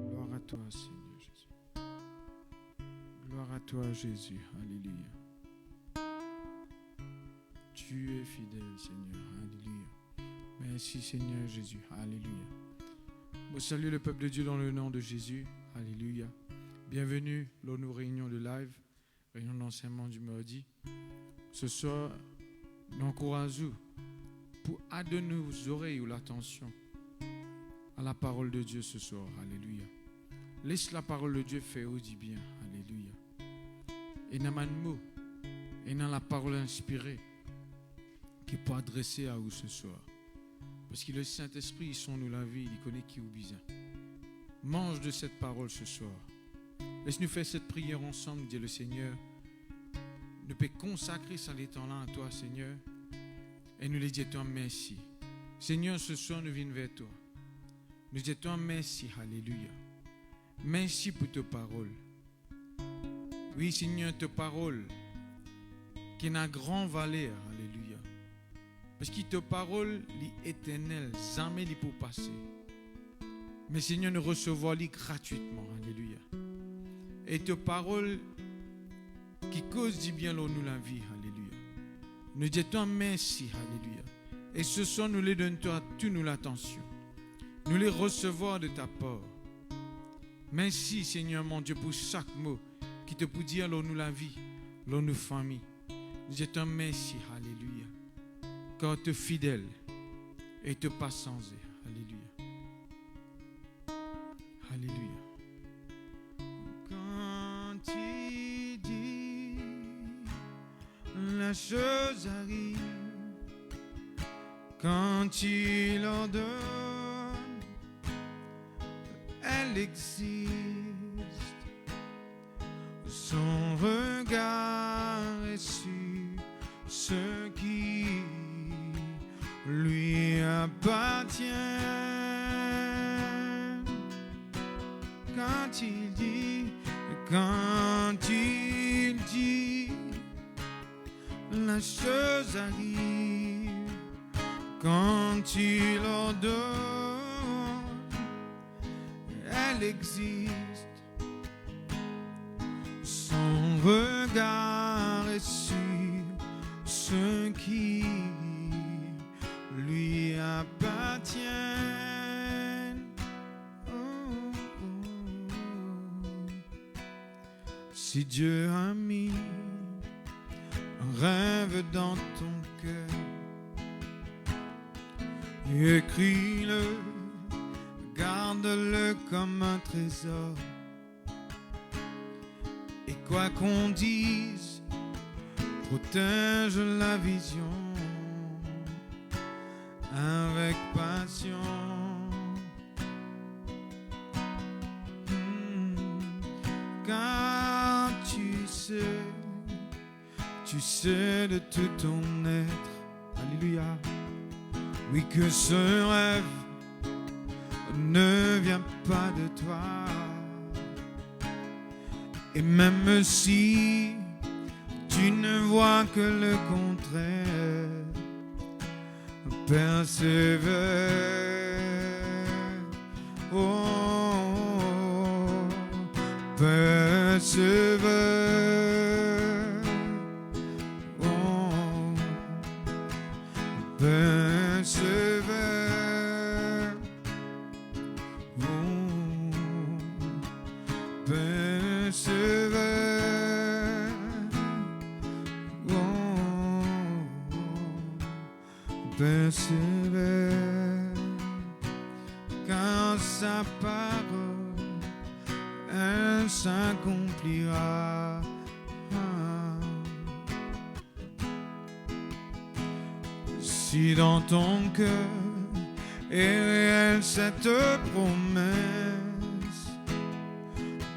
Gloire à toi, Seigneur Jésus. Gloire à toi, Jésus. Alléluia. Tu es fidèle, Seigneur. Alléluia. Merci, Seigneur Jésus. Alléluia. Bon, salut le peuple de Dieu dans le nom de Jésus. Alléluia. Bienvenue dans nos réunions de live, réunion d'enseignement du mardi. Ce soir, nous encourageons pour adonner nos oreilles ou l'attention à la parole de Dieu ce soir. Alléluia. Laisse la parole de Dieu faire du bien. Alléluia. Et dans mon mot, et dans la parole inspirée qui peut adresser à vous ce soir. Parce que le Saint-Esprit, il sonne nous la vie, il connaît qui vous besoin. Mange de cette parole ce soir. Laisse-nous faire cette prière ensemble, dit le Seigneur. Nous pouvons consacrer ça les temps-là à toi, Seigneur. Et nous lui disons merci. Seigneur, ce soir, nous venons vers toi. Nous disons merci, alléluia. Merci pour ta parole. Oui, Seigneur, ta parole qui n'a grand valeur, alléluia. Parce que ta parole est éternelle, jamais elle pour passer. Mais Seigneur, nous recevons gratuitement, alléluia. Et ta parole qui cause du bien dans nous la vie, alléluia. Nous disons merci, alléluia. Et ce soir, nous les donnons à toute nous l'attention. Nous les recevons de ta part. Merci, Seigneur mon Dieu, pour chaque mot qui te peut dire dans nous la vie, dans nos familles. Nous disons merci, alléluia. Car tu es fidèle et tu pas sans eux. Alléluia. Alléluia. Quand tu dis, la chose arrive. Quand tu l'ordonnes, elle existe. Son regard est sur ce qui lui appartient. Quand il dit, la chose arrive. Quand il ordonne, elle existe. Son regard est sur ce qui lui appartient. Oh, oh, oh. Si Dieu a mis un rêve dans ton cœur, écris-le, garde-le comme un trésor. Et quoi qu'on dise, protège la vision avec passion. Car tu sais de tout ton être, alléluia. Oui, que ce rêve ne vient pas de toi. Et même si tu ne vois que le contraire, persévère, oh, persévère, oh, persévère, oh, persévère, oh, persévère, car sa parole, elle s'accomplira. Si dans ton cœur est réelle cette promesse,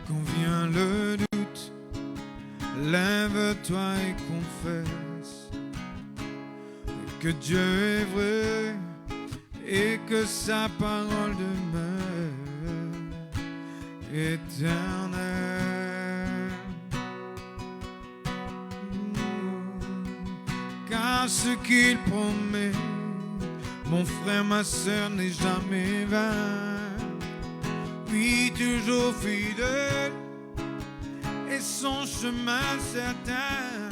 quand vient le doute, lève-toi et confesse que Dieu est vrai et que sa parole demeure éternelle. Car ce qu'il promet, mon frère, ma sœur, n'est jamais vain. Lui toujours fidèle et son chemin certain.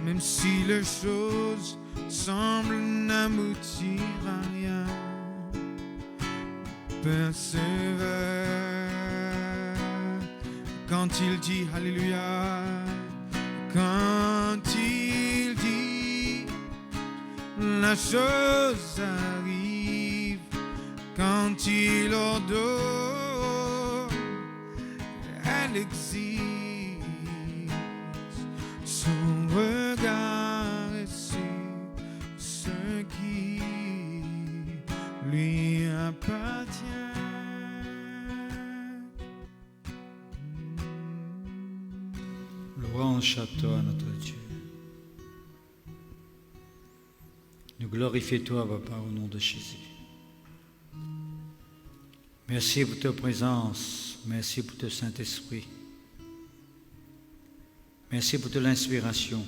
Même si les choses semblent n'aboutir à rien, persévère. Quand il dit Alléluia, quand il dit, la chose arrive. Quand il ordonne, elle existe. Son regard est sur ce qui lui appartient. Louange à toi, notre Dieu. Nous glorifions toi, Papa, au nom de Jésus. Merci pour ta présence. Merci pour ton Saint-Esprit. Merci pour ton inspiration.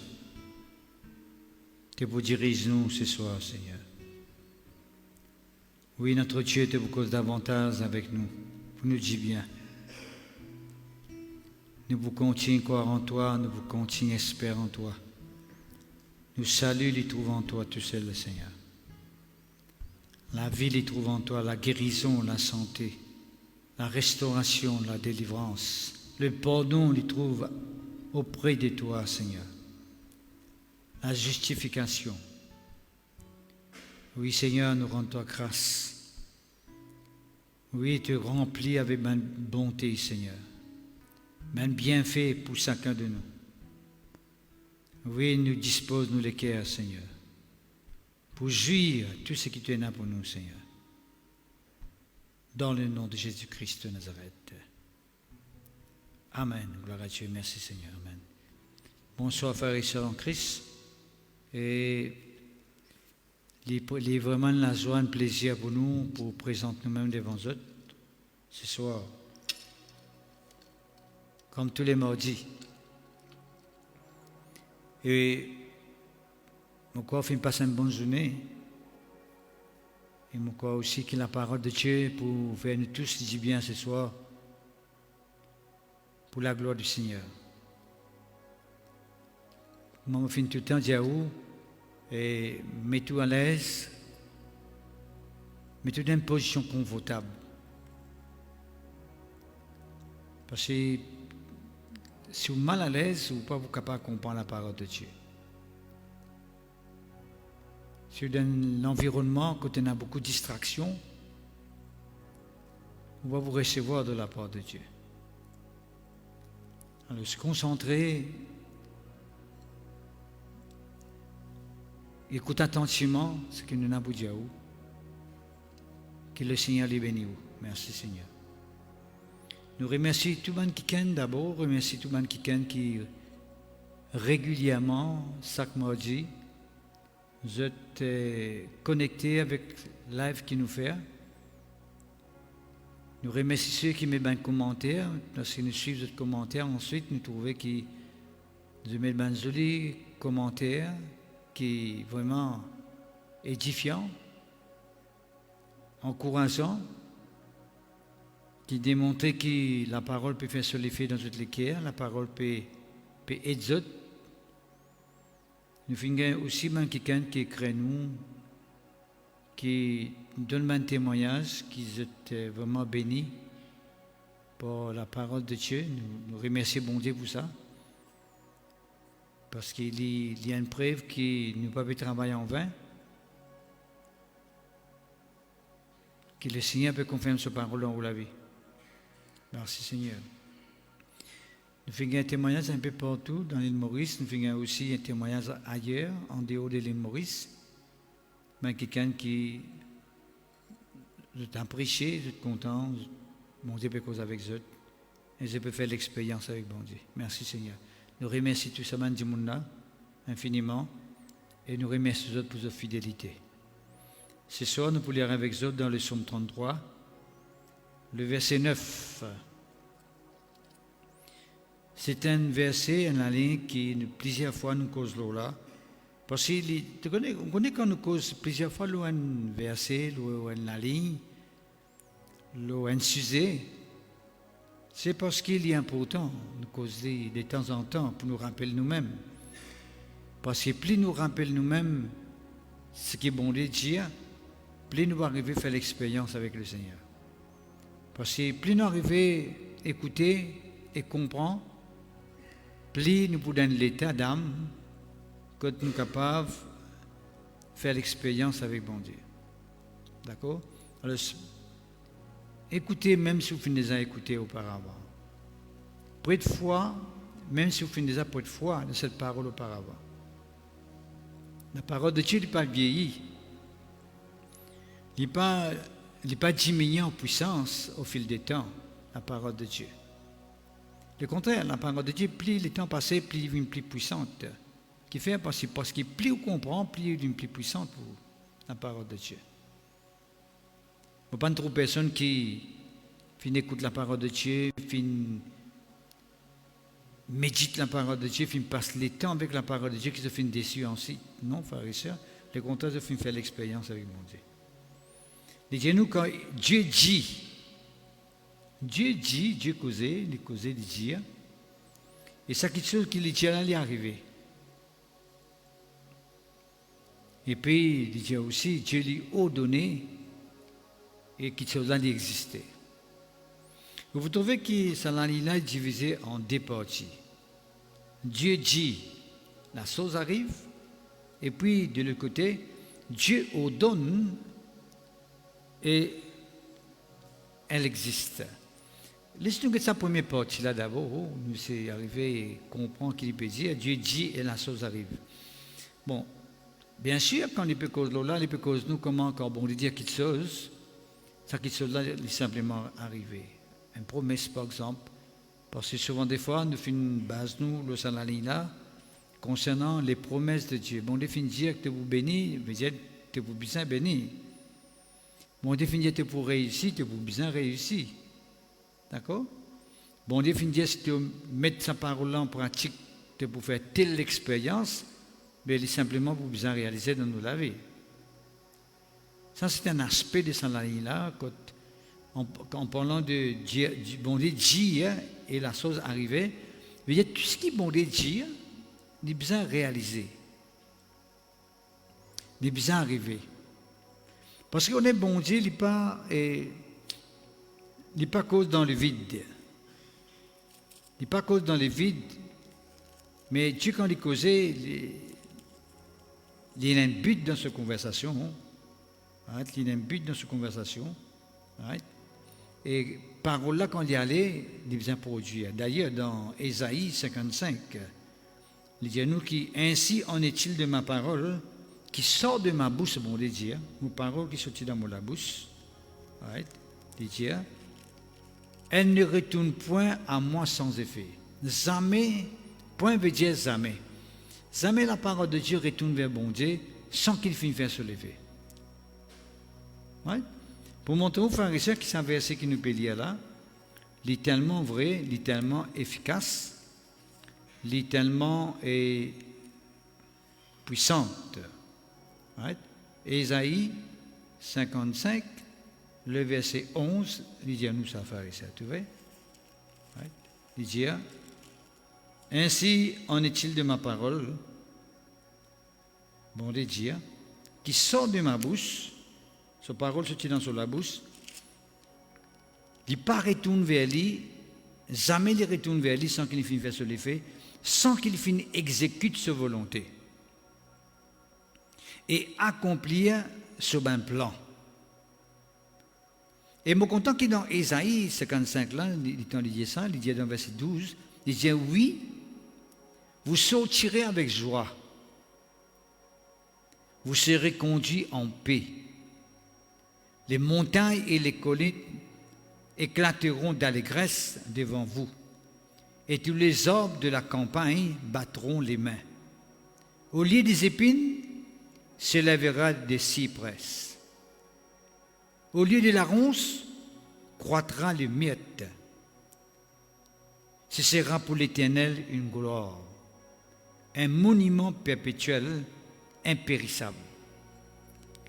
Que vous dirige-nous ce soir, Seigneur. Oui, notre Dieu te vous cause davantage avec nous. Vous nous dites bien. Nous vous continuons à croire en toi, nous vous continuons à espérer en toi. Nous saluons, les trouvons en toi, tu sais le Seigneur. La vie, les trouve en toi, la guérison, la santé, la restauration, la délivrance, le pardon, les trouve auprès de toi, Seigneur. La justification. Oui, Seigneur, nous rendons toi grâce. Oui, tu remplis avec ma bonté, Seigneur. Même bienfait pour chacun de nous. Oui, nous dispose nous les cœurs, Seigneur, pour jouir tout ce qui tu es là pour nous, Seigneur. Dans le nom de Jésus-Christ de Nazareth. Amen. Gloire à Dieu. Merci, Seigneur. Amen. Bonsoir, frères et sœurs en Christ. Et il est vraiment la joie, un plaisir pour nous, pour présenter nous-mêmes devant eux ce soir. Comme tous les mardis. Et mon corps fait passer une bonne journée. Et mon corps aussi que la parole de Dieu pour faire nous tous du bien ce soir. Pour la gloire du Seigneur. Moi, je finis tout le temps dire et mets-toi à l'aise. Mets-toi dans une position confortable. Parce que si vous êtes mal à l'aise, vous n'êtes pas capable de comprendre la parole de Dieu. Si vous êtes dans l'environnement, quand il y a beaucoup de distractions, vous allez vous recevoir de la part de Dieu. Alors, se concentrer, écoutez attentivement ce que nous avons dit à vous. Que le Seigneur les bénisse. Merci, Seigneur. Nous remercions tout le monde qui ken d'abord, remercions tout le monde qui régulièrement, chaque mardi, vous êtes connectés avec live qui nous fait. Nous remercions ceux qui mettent un commentaire, parce que nous suivons les commentaires. Ensuite, nous trouvons qu'ils mettent un joli commentaire qui vraiment édifiant, encourageant, qui démontre que la parole peut faire sur l'effet dans toutes les cœurs, la parole peut aider. Nous avons aussi quelqu'un qui crée nous, qui donne un témoignage, qui est vraiment béni pour la parole de Dieu. Nous remercions bon Dieu pour ça. Parce qu'il y a une preuve que nous ne pouvons pas travailler en vain. Que le Seigneur peut confirmer sa parole dans la vie. Merci Seigneur. Nous faisons un témoignage un peu partout dans l'île Maurice. Nous faisons aussi un témoignage ailleurs, en dehors de l'île Maurice. Mais quelqu'un qui a prêché, je suis content, bon Dieu peut causer avec eux. Et je peux faire l'expérience avec bon Dieu. Merci Seigneur. Nous remercions tout ce monde du monde là, infiniment. Et nous remercions eux pour leur fidélité. Ce soir, nous pouvons lire avec eux dans le psaume 33, le verset 9. C'est un verset, une ligne qui plusieurs fois nous cause là. Parce qu'on connaît quand nous cause plusieurs fois un verset, une ligne, un sujet. C'est parce qu'il est important de causer de temps en temps pour nous rappeler nous-mêmes. Parce que plus nous rappelons nous-mêmes ce qui est bon de Dieu, plus nous arrivons à faire l'expérience avec le Seigneur. Parce que plus nous arrivons à écouter et comprendre, plus nous pouvons donner l'état d'âme que nous sommes capables de faire l'expérience avec bon Dieu. D'accord? Alors, écoutez même si vous finissez déjà écouter auparavant. Peu de foi, même si vous finissez déjà peu de foi de cette parole auparavant. La parole de Dieu n'est pas vieillie. Il n'est pas diminué en puissance au fil des temps, la parole de Dieu. Le contraire, la parole de Dieu, plus le temps passé, plus elle devient plus puissante. Qui fait parce que plus on comprend, plus elle devient plus puissante pour la parole de Dieu. Il ne faut pas trop de personnes qui écoutent la parole de Dieu, méditent la parole de Dieu, passent le temps avec la parole de Dieu, qui se finissent déçus ensuite. Non, frères et sœurs, le contraire, se finissent faire l'expérience avec mon Dieu. Dites-nous quand Dieu dit, Dieu causait, il causait de dire, et ça quelque chose qui lui dit là, il est arrivé. Et puis, il dit aussi, Dieu lui a donné, et quelque chose là, il existait. Vous trouvez que ça là est divisé en deux parties. Dieu dit, la chose arrive, et puis de l'autre côté, Dieu ordonne, et elle existe. Laissez-nous que sa première partie là d'abord, nous sommes arrivés à comprendre qu'il peut dire, Dieu dit et la chose arrive. Bon, bien sûr, quand il peut cause là, il peut cause nous comment quand bon dire quelque chose, ça quelque chose là est simplement arrivé. Une promesse par exemple, parce que souvent des fois nous faisons une base nous le salarié là concernant les promesses de Dieu. Bon, définit dire que vous bénis, veut dire que vous bien béni. Bon, définir que pour réussir, que vous bien réussi. D'accord? Bon, définir si tu mets sa parole en pratique pour faire telle expérience, mais simplement pour bien réaliser dans nos vie. Ça, c'est un aspect de ce là en parlant de Dieu, bon Dieu et la chose arrivée, il y a tout ce qui est bon Dieu, il est bien réalisé. Il est bien arrivé. Parce qu'on est bon Dieu, il n'est pas cause dans le vide. Il n'est pas cause dans le vide. Mais Dieu, quand il causait, il y a un but dans cette conversation. Right? Il y a un but dans cette conversation. Right? Et parole là, quand il y allait, il vient produire. D'ailleurs, dans Ésaïe 55, il dit à nous qui ainsi en est-il de ma parole qui sort de ma bouche, bon Dieu, mon parole qui sortit dans ma bouche, right? Dieu, elle ne retourne point à moi sans effet. Jamais, point veut dire jamais. Jamais la parole de Dieu retourne vers bon Dieu sans qu'il finisse faire se lever. Right? Pour montrer aux frères et sœurs qui sont versets qui nous peut lire là, il est tellement vrai, il est tellement efficace, il est tellement puissante. Right? Ésaïe 55, le verset 11, il dit à nous ça, frère et sœur, tu vois? Il dit, ainsi en est-il de ma parole, bon Dieu dit, qui sort de ma bouche, sa parole se tient dans la bouche, il pas retourne vers lui, jamais il retourne vers lui sans qu'il finisse faire ce l'effet, sans qu'il finisse exécute sa volonté et accomplir ce bon plan. Et moi content qu'il dans Ésaïe 55 là, il dit ça, il dit dans verset 12, il dit oui, vous sortirez avec joie, vous serez conduits en paix, les montagnes et les collines éclateront d'allégresse devant vous, et tous les arbres de la campagne battront les mains. Au lieu des épines, s'élèvera des cyprès. Au lieu de la ronce, croîtra le myrte. Ce sera pour l'Éternel une gloire, un monument perpétuel, impérissable.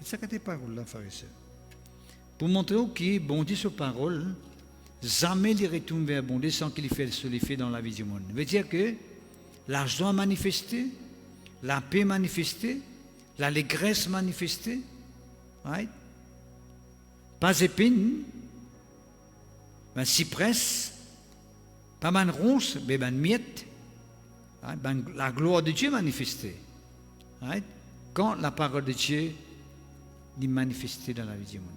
C'est ça que tes paroles là, frères et sœurs. Pour montrer que bon Dieu, sa parole, jamais il retourne vers bon Dieu sans qu'il fasse ce l'effet dans la vie du monde. Ça veut dire que la joie manifestée, la paix manifestée, l'allégresse manifestée, right? Pas épine, ben cyprès, pas man ronce, mais ben miette, right? Ben la gloire de Dieu manifestée. Right? Quand la parole de Dieu est manifestée dans la vie du monde.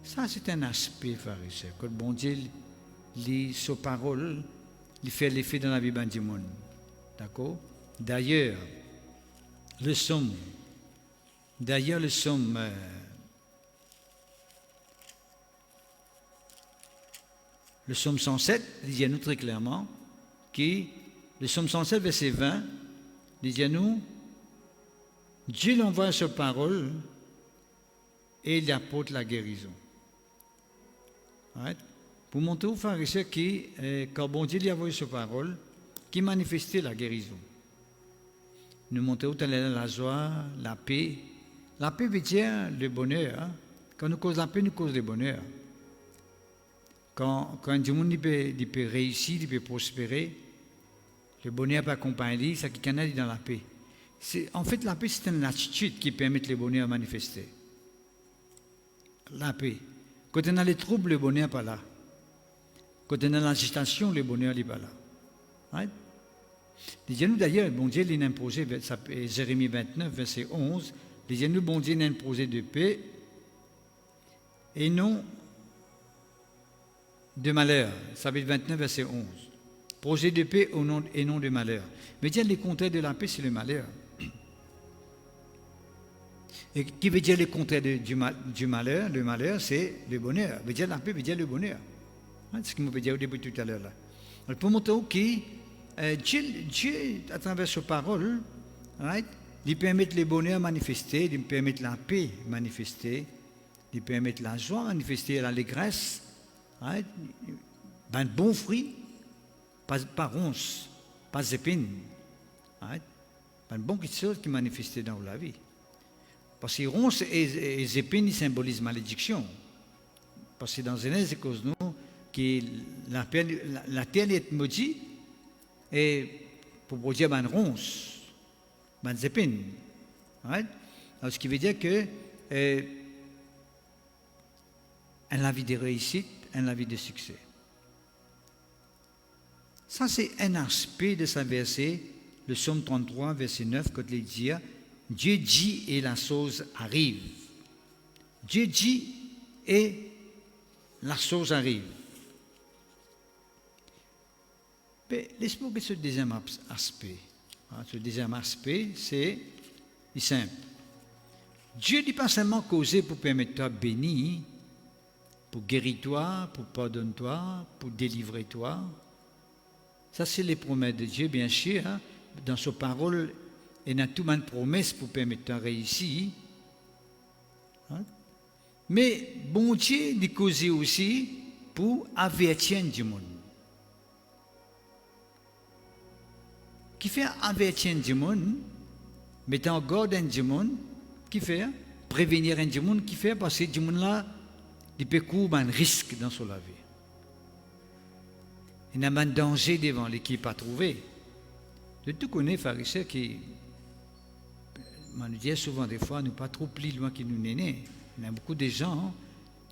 Ça, c'est un aspect, frère et sœur. Quand bon Dieu lit sa parole, il fait l'effet dans la vie du monde. D'accord? D'ailleurs, le psaume 107 dit à nous très clairement que le psaume 107, verset 20, dit à nous, Dieu l'envoie sa parole et il apporte la guérison. Right? Pour montrer aux frères et sœurs que quand bon Dieu lui a envoyé sa parole, qui manifestait la guérison. Nous montrons où la joie, la paix. La paix veut dire le bonheur. Hein? Quand nous causons la paix, nous causons le bonheur. Quand du monde il peut réussir, il peut prospérer, le bonheur peut accompagner, ça qui est dans la paix. En fait, la paix, c'est une attitude qui permet le bonheur à manifester. La paix. Quand on a les troubles, le bonheur n'est pas là. Quand on a l'agitation, le bonheur n'est pas là. Right? Disons-nous d'ailleurs, bon Dieu l'a imposé, Jérémie 29, verset 11, disons-nous, bon Dieu l'a imposé de paix et non de malheur. Ça veut dire 29, verset 11. Projet de paix et non de malheur. Mais dire le contraire de la paix, c'est le malheur. Et qui veut dire le contraire du malheur? Le malheur, c'est le bonheur. Veut dire la paix, veut dire le bonheur. C'est ce que je veux dire au début tout à l'heure. Alors, pour montrer que Dieu, à travers sa parole, right, il permet le bonheur manifester, il permet la paix manifester, il permet la joie manifester, l'allégresse, right, ben bon fruit, pas ronce, pas épine, right, ben bon quelque chose qui manifeste dans la vie. Parce que ronce et épines symbolisent malédiction. Parce que dans Genèse, c'est cause nous que la terre est maudite et pour produire une ronce, une épine. Right? Alors, ce qui veut dire que la vie de réussite, la vie de succès. Ça, c'est un aspect de sa verset, le psaume 33, verset 9, quand il dit Dieu dit et la chose arrive. Dieu dit et la chose arrive. Mais laisse-moi que ce deuxième aspect. Ce deuxième aspect, c'est simple. Dieu n'est pas seulement causé pour permettre toi bénir, pour guérir toi, pour pardonner toi, pour délivrer toi. Ça, c'est les promesses de Dieu, bien sûr. Hein? Dans sa parole, il y a tout une promesse pour permettre de réussir. Hein? Mais bon Dieu est causé aussi pour avertir du monde. Qui fait avertir du monde, mettant en garde du monde, qui fait prévenir un monde qui fait parce que du monde là, il peut courir un risque dans son vie. Il y a un danger devant l'équipe pas trouvé. De tout connaître, pharisiens qui, on nous dit souvent des fois, nous pas trop plus loin que nous nénés. Il y a beaucoup de gens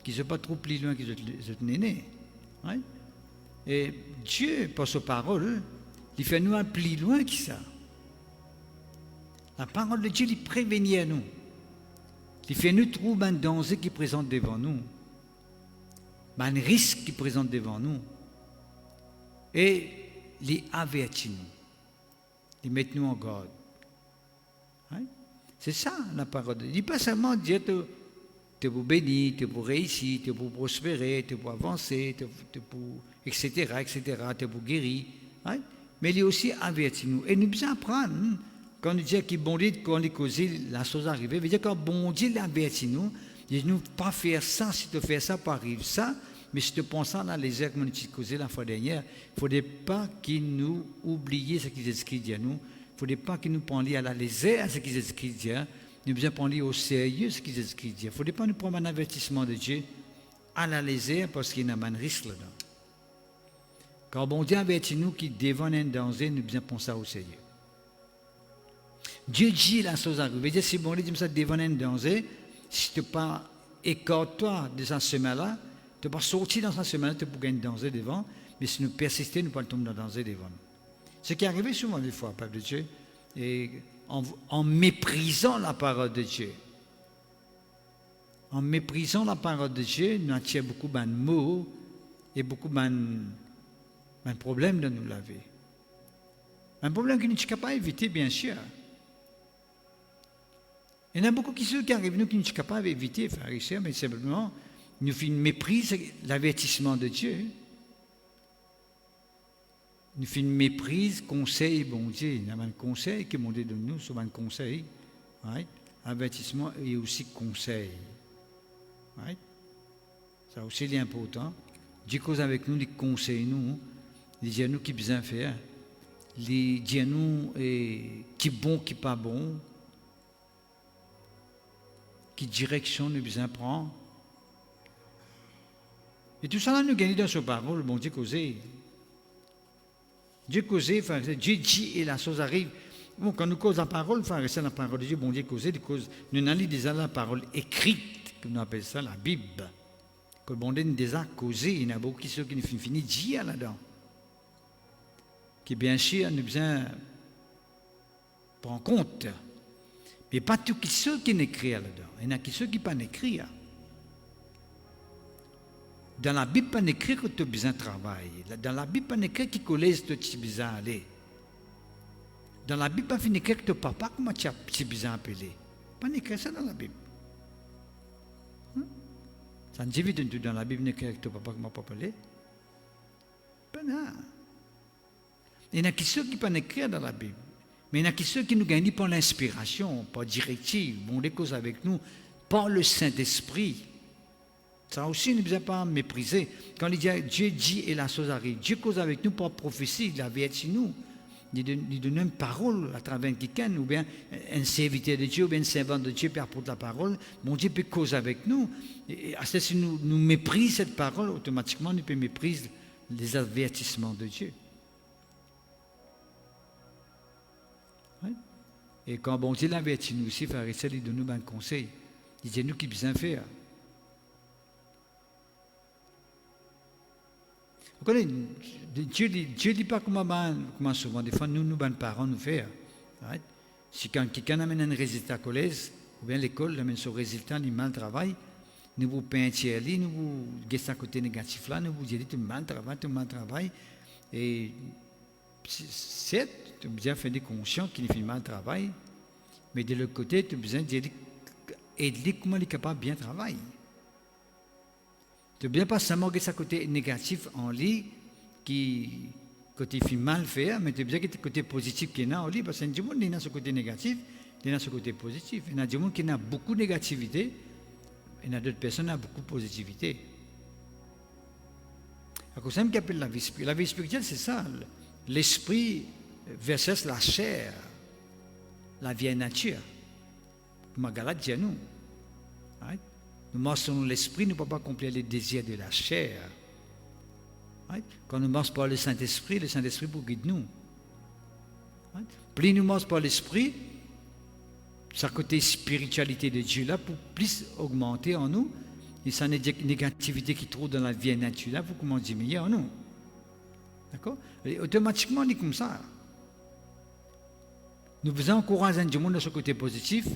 qui ne sont pas trop plus loin que les nénés. Ouais? Et Dieu, par sa parole, il fait nous un plus loin que ça. La parole de Dieu, il prévenit à nous. Il fait nous trouver un danger qui présente devant nous. Un risque qui présente devant nous. Et il avertit nous. Il met nous en garde. Hein? C'est ça la parole de Dieu. Il ne dit pas seulement dire tu es pour bénir, tu es pour réussir, tu es pour prospérer, tu es pour avancer, tu es pour etc., tu es pour guérir. Hein? Mais il est aussi averti nous. Et nous devons apprendre. Quand nous disons que bon Dieu, quand on cause, la chose arrive, veut dire que bon Dieu l'avertit nous. Il dit nous pas faire ça, si tu fais ça, pas arrive ça. Mais si tu penses à les airs que nous avons causé la fois dernière, il ne faudrait pas qu'ils nous oublient ce qu'ils écrivent à nous. Il ne faudrait pas qu'ils nous prenions à la légère ce qu'ils écrivent. Nous devons prendre au sérieux ce qu'ils écrivent. Il ne faudrait pas nous prendre un avertissement de Dieu à la légère parce qu'il y a un risque là-dedans. Quand bon Dieu avertit nous qu'il devant un danger, nous devons penser au sérieux. Dieu dit la chose arrive. Il dit si bon Dieu dit ça devant un danger, si tu n'es pas écarte-toi de ce chemin-là, tu n'es pas sorti dans ce chemin-là, tu peux gagner un danger devant, mais si nous persistons, nous ne pouvons pas tomber dans le danger devant nous. Ce qui est arrivé souvent des fois, peuple de Dieu, et en méprisant la parole de Dieu. En méprisant la parole de Dieu, nous attirons beaucoup de mots et beaucoup de problèmes dans nous la vie. Un problème que nous ne sommes pas éviter, bien sûr. Il y en a beaucoup qui arrivent, nous qui ne sommes pas capables d'éviter, pharisiens, mais simplement, nous faisons méprise l'avertissement de Dieu. Nous faisons méprise, conseil, bon Dieu. Il y a un conseil qui est monté de nous, souvent un conseil. Right? Avertissement et aussi conseil. Right? Ça aussi est important. Dieu cause avec nous, il conseille nous, il dit à nous qui besoin faire, il dit à nous qui bon, qui pas bon, qui direction nous besoin prendre. Et tout ça là nous gagnons dans sa parole, bon Dieu causé. Dieu causé, Dieu dit et la chose arrive. Bon, quand nous causons la parole, c'est la parole de Dieu, bon Dieu causé, nous avons déjà la parole écrite, comme nous appelons ça la Bible. Que bon Dieu nous déjà causé, il y en a beaucoup qui sont qui nous finissent dire là-dedans. Qui bien sûr nous besoin prendre compte. Mais pas tous ceux qui n'écrivent là-dedans. Il y en a qui ceux qui ne pas écrire. Dans la Bible, pas écrit que tu as besoin de travail. Dans la Bible, pas écrit que collège tu as besoin d'aller. Dans la Bible, pas écrit que ton papa comment tu as besoin d'appeler. Pas écrit ça dans la Bible. Ça ne dit pas dans la Bible écrit que ton papa comment appeler. Pas là. Il y en a qui ceux qui pas écrire dans la Bible. Mais il y en a qui ceux qui nous gagnent par l'inspiration, par directive, bon les causes avec nous, par le Saint-Esprit. Ça aussi, nous ne devons pas mépriser. Quand il dit Dieu dit et la chose arrive, Dieu cause avec nous par prophétie, il avertit nous. Il donne une parole à travers quelqu'un, ou bien un serviteur de Dieu, ou bien un servant de Dieu, qui apporte la parole. Bon Dieu peut causer avec nous. Et si nous méprisons cette parole, automatiquement, nous pouvons mépriser les avertissements de Dieu. Oui? Et quand bon Dieu l'avertit nous aussi, frère et sœurs, il donne nous un conseil. Il dit nous qui besoin faire. Vous connaissez, Dieu ne dit pas comment souvent, des fois, nous, parents, nous faire. Right? Si quelqu'un amène un résultat à collège, ou bien l'école amène son résultat, il mal travail, nous vous peintiez, nous vous gardez à côté négatif là, nous vous dites tu mal travail. Et certes, tu as bien fait des conscients qu'il fait mal travail, mais de l'autre côté, tu as besoin d'aider comment il est capable de bien travailler. Tu ne bien pas seulement que ça côté négatif en lui, qui côté fait mal faire, mais tu as bien que le côté positif qui est là en lui, parce que du monde il a ce côté négatif, il a ce côté positif. Il y a du monde qui a beaucoup de négativité, il y a d'autres personnes qui ont beaucoup de positivité. C'est ça qu'on appelle la vie spirituelle. La vie spirituelle, c'est ça, l'esprit versus la chair, la vieille nature. Comme Galate dit à nous. nous marchons selon l'esprit, nous ne pouvons pas accomplir les désirs de la chair. Right? Quand nous marchons par le Saint-Esprit pour guider nous. Right? Plus nous marchons par l'esprit, sa côté spiritualité de Dieu là, pour plus augmenter en nous, et sa négativité qui trouve dans la vie naturelle, pour comment diminuer en nous. D'accord? Et automatiquement, on est comme ça. Nous faisons encourager du monde de ce côté positif,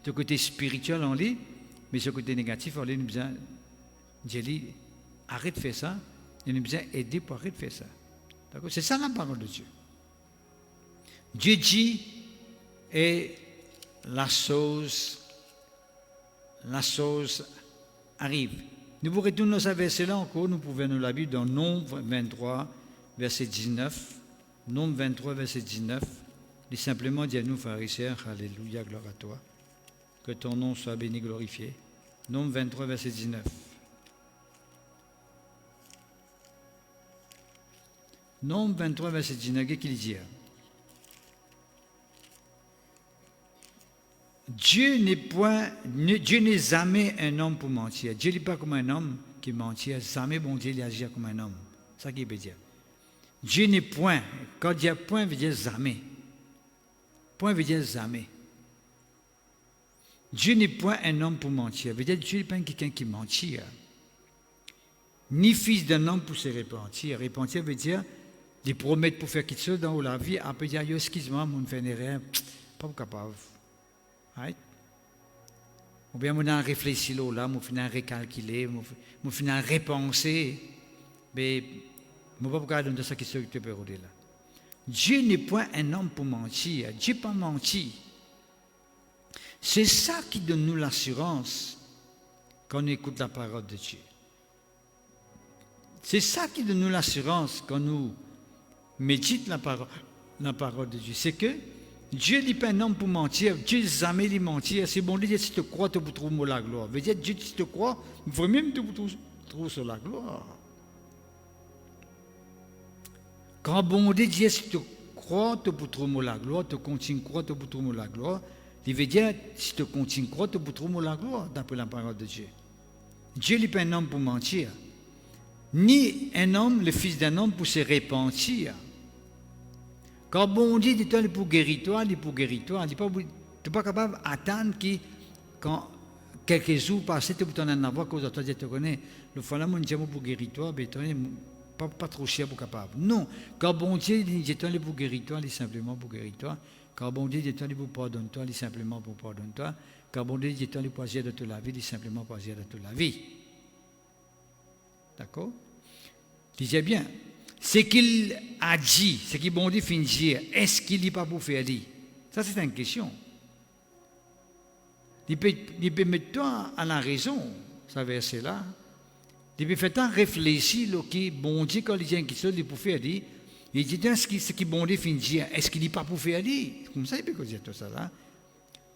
ce côté spirituel en lui, mais ce côté négatif en lui, nous besoin dire arrête de faire ça, et nous besoin aider pour arrêter de faire ça. D'accord? C'est ça la parole de Dieu. Dieu dit, et la chose arrive. Nous vous retournons à ce verset-là encore, nous pouvons nous la Bible dans Nombre 23, verset 19. Nombre 23, verset 19. Il simplement dit à nous, frères et sœurs, alléluia, gloire à toi, que ton nom soit béni, glorifié. Nombre 23, verset 19. Nombre 23, verset 19, qu'est-ce qu'il dit? Dieu n'est jamais un homme pour mentir. Dieu n'est pas comme un homme qui mentit. Jamais bon Dieu il agit comme un homme. C'est ça qu'il veut dire. Dieu n'est point. Quand il dit point, il veut dire jamais. Point veut dire jamais. Dieu n'est point un homme pour mentir. Veut dire Dieu n'est pas quelqu'un qui mentit. Ni fils d'un homme pour se repentir. Repentir veut dire il promet pour faire quelque chose dans la vie. Après dire excuse-moi, mon fait rien, pas capable. Right? Ou bien on a réfléchi là, on a recalculé, on a repensé, mais on ne peut pas donner ça qui se peut là. Dieu n'est point un homme pour mentir. Dieu n'a pas menti. C'est ça qui donne nous l'assurance quand on écoute la parole de Dieu. C'est ça qui donne nous l'assurance quand nous méditons la parole de Dieu. C'est que Dieu n'est pas un homme pour mentir. Dieu n'a jamais dit mentir. C'est bon de dire si tu crois, tu peux trouver la gloire. Veut dire Dieu, si tu crois, il faut même te trouver sur la gloire. Quand bon Dieu dit si tu crois, tu peux trouver la gloire, tu continues à croire, tu peux trouver la gloire. Il veut dire si tu continues à croire, tu peux trouver la gloire, d'après la parole de Dieu. Dieu n'est pas un homme pour mentir. Ni un homme, le fils d'un homme, pour se repentir. Quand bon Dieu dit pour guérir toi, il est pour guérir toi. Tu n'es pas capable d'attendre que quand quelques jours passent, tu peux en avoir cause de toi, tu te connais. Le fois là, mon Dieu pour guérir toi, mais tu n'es pas trop cher pour capable. Non, quand bon Dieu dit pour guérir toi, il est simplement pour guérir toi. Quand bon Dieu dit pour pardonner toi, il est simplement pour pardonner toi. Quand bon Dieu dit pour agir de toute la vie, il est simplement pour agir de toute la vie. D'accord? Disais bien. Ce qu'il a dit, ce qu'il bon Dieu finit de dire, est-ce qu'il n'est pas pour faire dire? Ça, c'est une question. Il peut mettre toi à la raison, ce verset-là. Il peut faire tant réfléchir, que bon Dieu, quand il dit quelque chose, il peut faire dire. Il dit, ce qu'il bon Dieu finit de dire, est-ce qu'il n'est pas pour faire dire? Comme ça, il peut dire tout ça là.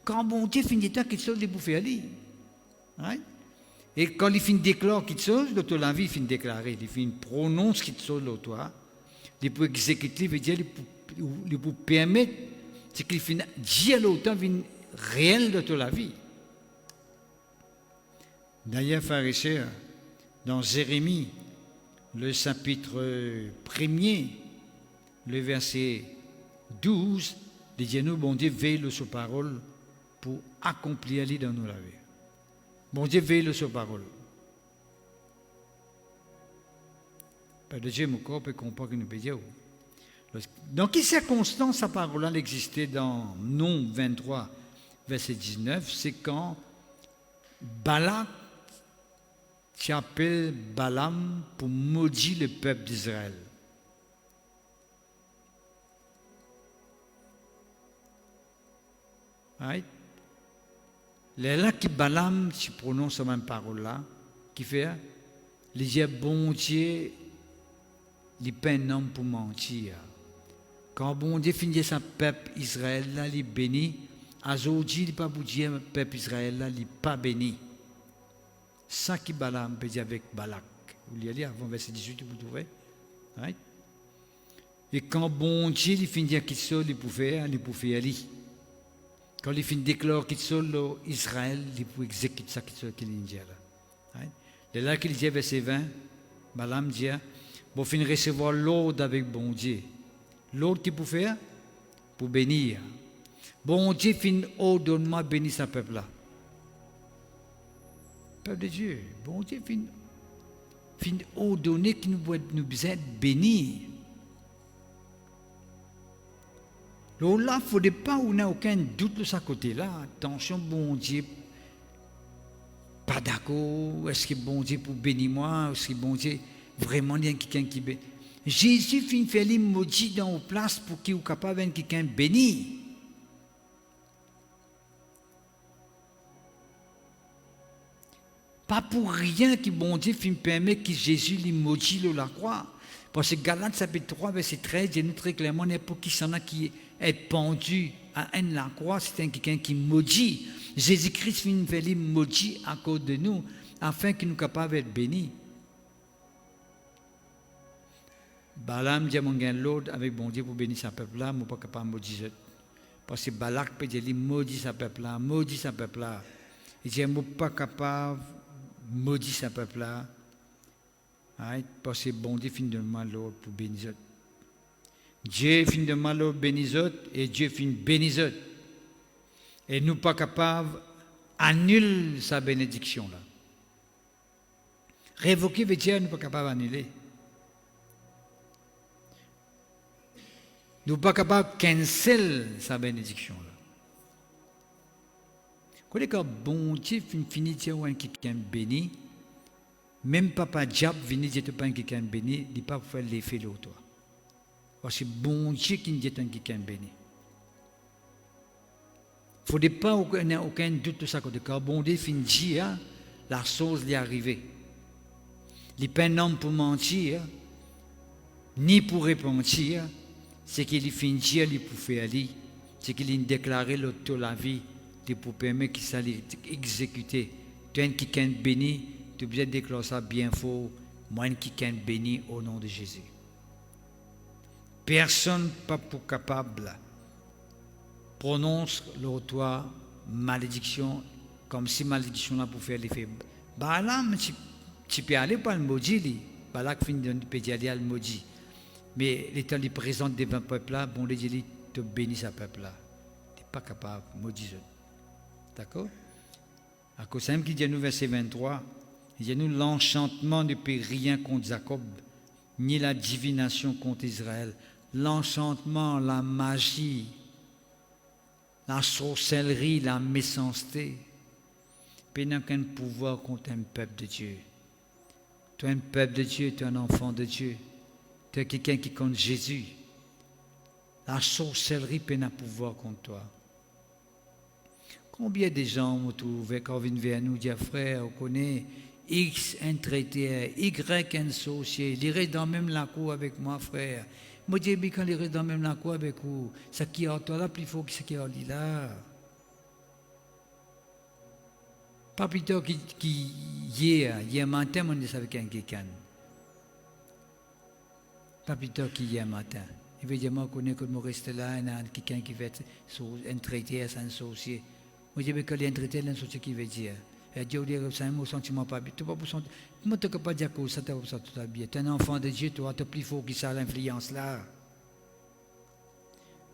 Quand bon Dieu finit de dire quelque chose, il peut faire dire. Right? Et quand il finit de déclarer quelque chose, l'autre la vie, il finit de déclarer, il finit de prononcer quelque chose l'autre toi, il peut exécuter, il peut permettre ce qu'il finit de dire l'autre, réel de la vie. D'ailleurs, frères et sœurs, dans Jérémie, le chapitre 1er, le verset 12, il dit nous, bon Dieu, veille sur parole pour accomplir les dans nos la vie. Bon Dieu veille sur parole. Père de Dieu, mon corps peut comprendre que nous peut dire. Dans quelles circonstances sa parole existait dans Nombre 23, verset 19, c'est quand Balak qui appelle Balaam pour maudire le peuple d'Israël. Right? Là qui Balaam, tu prononces cette même parole-là, qui fait, il dit, bon Dieu, il n'est pas un homme pour mentir. Quand bon Dieu finit son peuple Israël, là, il est béni. Aujourd'hui, il n'est pas pour dire, peuple Israël, là, il n'est pas béni. Ça qui Balaam peut dire avec Balak. Vous l'y allez avant verset 18, vous trouvez. Right? Et quand bon Dieu, il finit quelque chose, il peut faire aller. Quand il finit de déclarer qu'il soit Israël, il peut exécuter ça qu'il dit là. C'est là qu'il dit, verset 20, Balaam dit, vous finissez recevoir l'ordre avec bon Dieu. L'ordre qui pour faire? Pour bénir. Bon Dieu finit ordonnement bénir sa peuple là. Peuple de Dieu, bon Dieu finit ordonner qu'il nous besoin bénis. Alors là, il ne faudrait pas qu'on ait aucun doute de ce côté-là. Attention, bon Dieu, pas d'accord. Est-ce que bon Dieu pour bénir moi? Est-ce que bon Dieu vraiment il y a quelqu'un qui bénit? Jésus finit faire les maudits dans la place pour qu'il soit capable de quelqu'un béni. Pas pour rien que bon Dieu permet que Jésus lui maudit le la croix. Parce que Galates chapitre 3, verset 13, dit nous très clairement, n'importe qui s'en a qui est pendu à la croix, c'est quelqu'un qui maudit. Jésus-Christ finit faire lui maudit à cause de nous, afin qu'il nous capable d'être bénis. Balaam dit mon gain l'ordre avec bon Dieu pour bénir sa peuple là, mais pas capable de maudire. Parce que Balak peut dire maudit sa peuple là, maudit sa peuple là. Il dit moi pas capable maudit sa peuple là. Parce que bon Dieu finit de mal l'ordre pour bénir. Dieu finit de mal l'ordre bénir et Dieu finit bénir. Et nous pas capables d'annuler sa bénédiction là. Révoquer veut dire nous pas capables d'annuler. Nous ne sommes pas capables de cancel sa bénédiction. Quand bon Dieu finit de dire quelqu'un béni, même papa Diable vient dire quelqu'un béni, il ne peut pas faire l'effet de toi. Parce que bon Dieu qui dit quelqu'un béni. Il ne faudrait pas aucun doute de ça. Quand bon Dieu finit de dire, la chose est arrivée. Il n'est pas un homme pour mentir, ni pour repentir. C'est qu'il finit de dire, il pour faire aller. C'est qu'il a déclaré l'auto la vie, pour permettre qu'il s'allait exécuter. Tu es quelqu'un béni, tu dois déclarer ça bien fort. Moi, quelqu'un béni au nom de Jésus. Personne pas pour capable prononce le toi malédiction comme si malédiction là pour faire l'effet. Balaam, tu peux aller par le maudit, Balak finit de pédir aller le maudit. Mais l'État lui présente devant le peuple là, bon, Dieu te bénit sa peuple là. Tu n'es pas capable, maudit. D'accord? À cause de qui dit nous, verset 23, il dit nous, l'enchantement ne peut rien contre Jacob, ni la divination contre Israël. L'enchantement, la magie, la sorcellerie, la méchanceté, peut n'a qu'un pouvoir contre un peuple de Dieu. Tu es un peuple de Dieu, tu es un enfant de Dieu. Tu es quelqu'un qui compte Jésus. La sorcellerie peut n'a pouvoir contre toi. Combien de gens m'ont trouvé quand ils viennent vers nous dire frère, on connaît X un traité, Y un sorcier, il reste dans même la cour avec moi, frère. Moi, je dis quand il reste dans même la cour avec vous, ce qui est en toi là, plus fort que ce qui est en lui là. Pas plus tard hier matin, on est avec quelqu'un. Pas plus tard qu'hier matin. Évidemment, on connaît que je reste là, il y a quelqu'un qui veut être un traité, un sorcier. Moi, je dis que un traité, c'est un sorcier qui veut dire. Et Dieu dit, c'est un sentiment pas bien. Tu ne peux pas dire que ça t'a tout à bien. Tu es un enfant de Dieu, tu es plus fort que ça, l'influence là.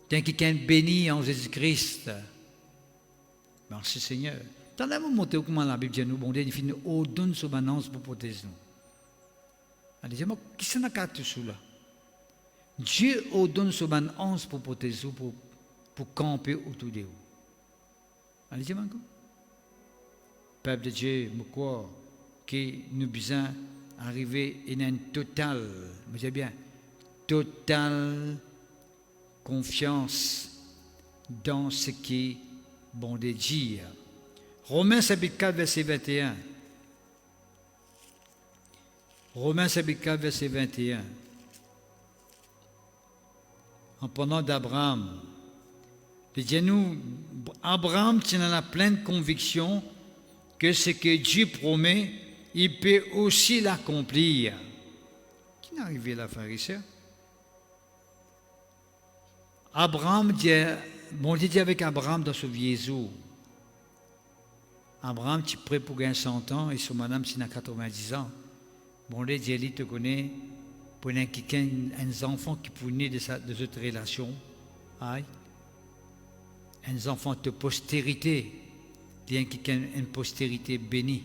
Tu es quelqu'un béni en Jésus-Christ. Merci Seigneur. Dans le moment où comment la Bible dit nous, bon Dieu, il finit au donne son annonce pour protéger nous. Alors, dis-moi, qui s'en a quatre sous là? Dieu ordonne son annonce pour protéger vous, pour camper autour de vous. Allez, dis-moi encore. Peuple de Dieu, je crois que nous devons arriver à une totale, vous savez bien, totale confiance dans ce qui bon de dire. Romains chapitre 4, verset 21. Romains chapitre 4, verset 21. En parlant d'Abraham, il dit nous, Abraham tient la pleine conviction que ce que Dieu promet, il peut aussi l'accomplir. Qui n'est arrivé là, frère et sœur? Abraham dit, bon Dieu dit avec Abraham dans ce vieil jour, Abraham, tu es prêt pour gagner 100 ans et son madame, c'est 90 ans. Bon, les Dieu te connaît, pour quelqu'un, un enfant qui peut naître de cette relation, un enfant de postérité, quelqu'un une postérité bénie,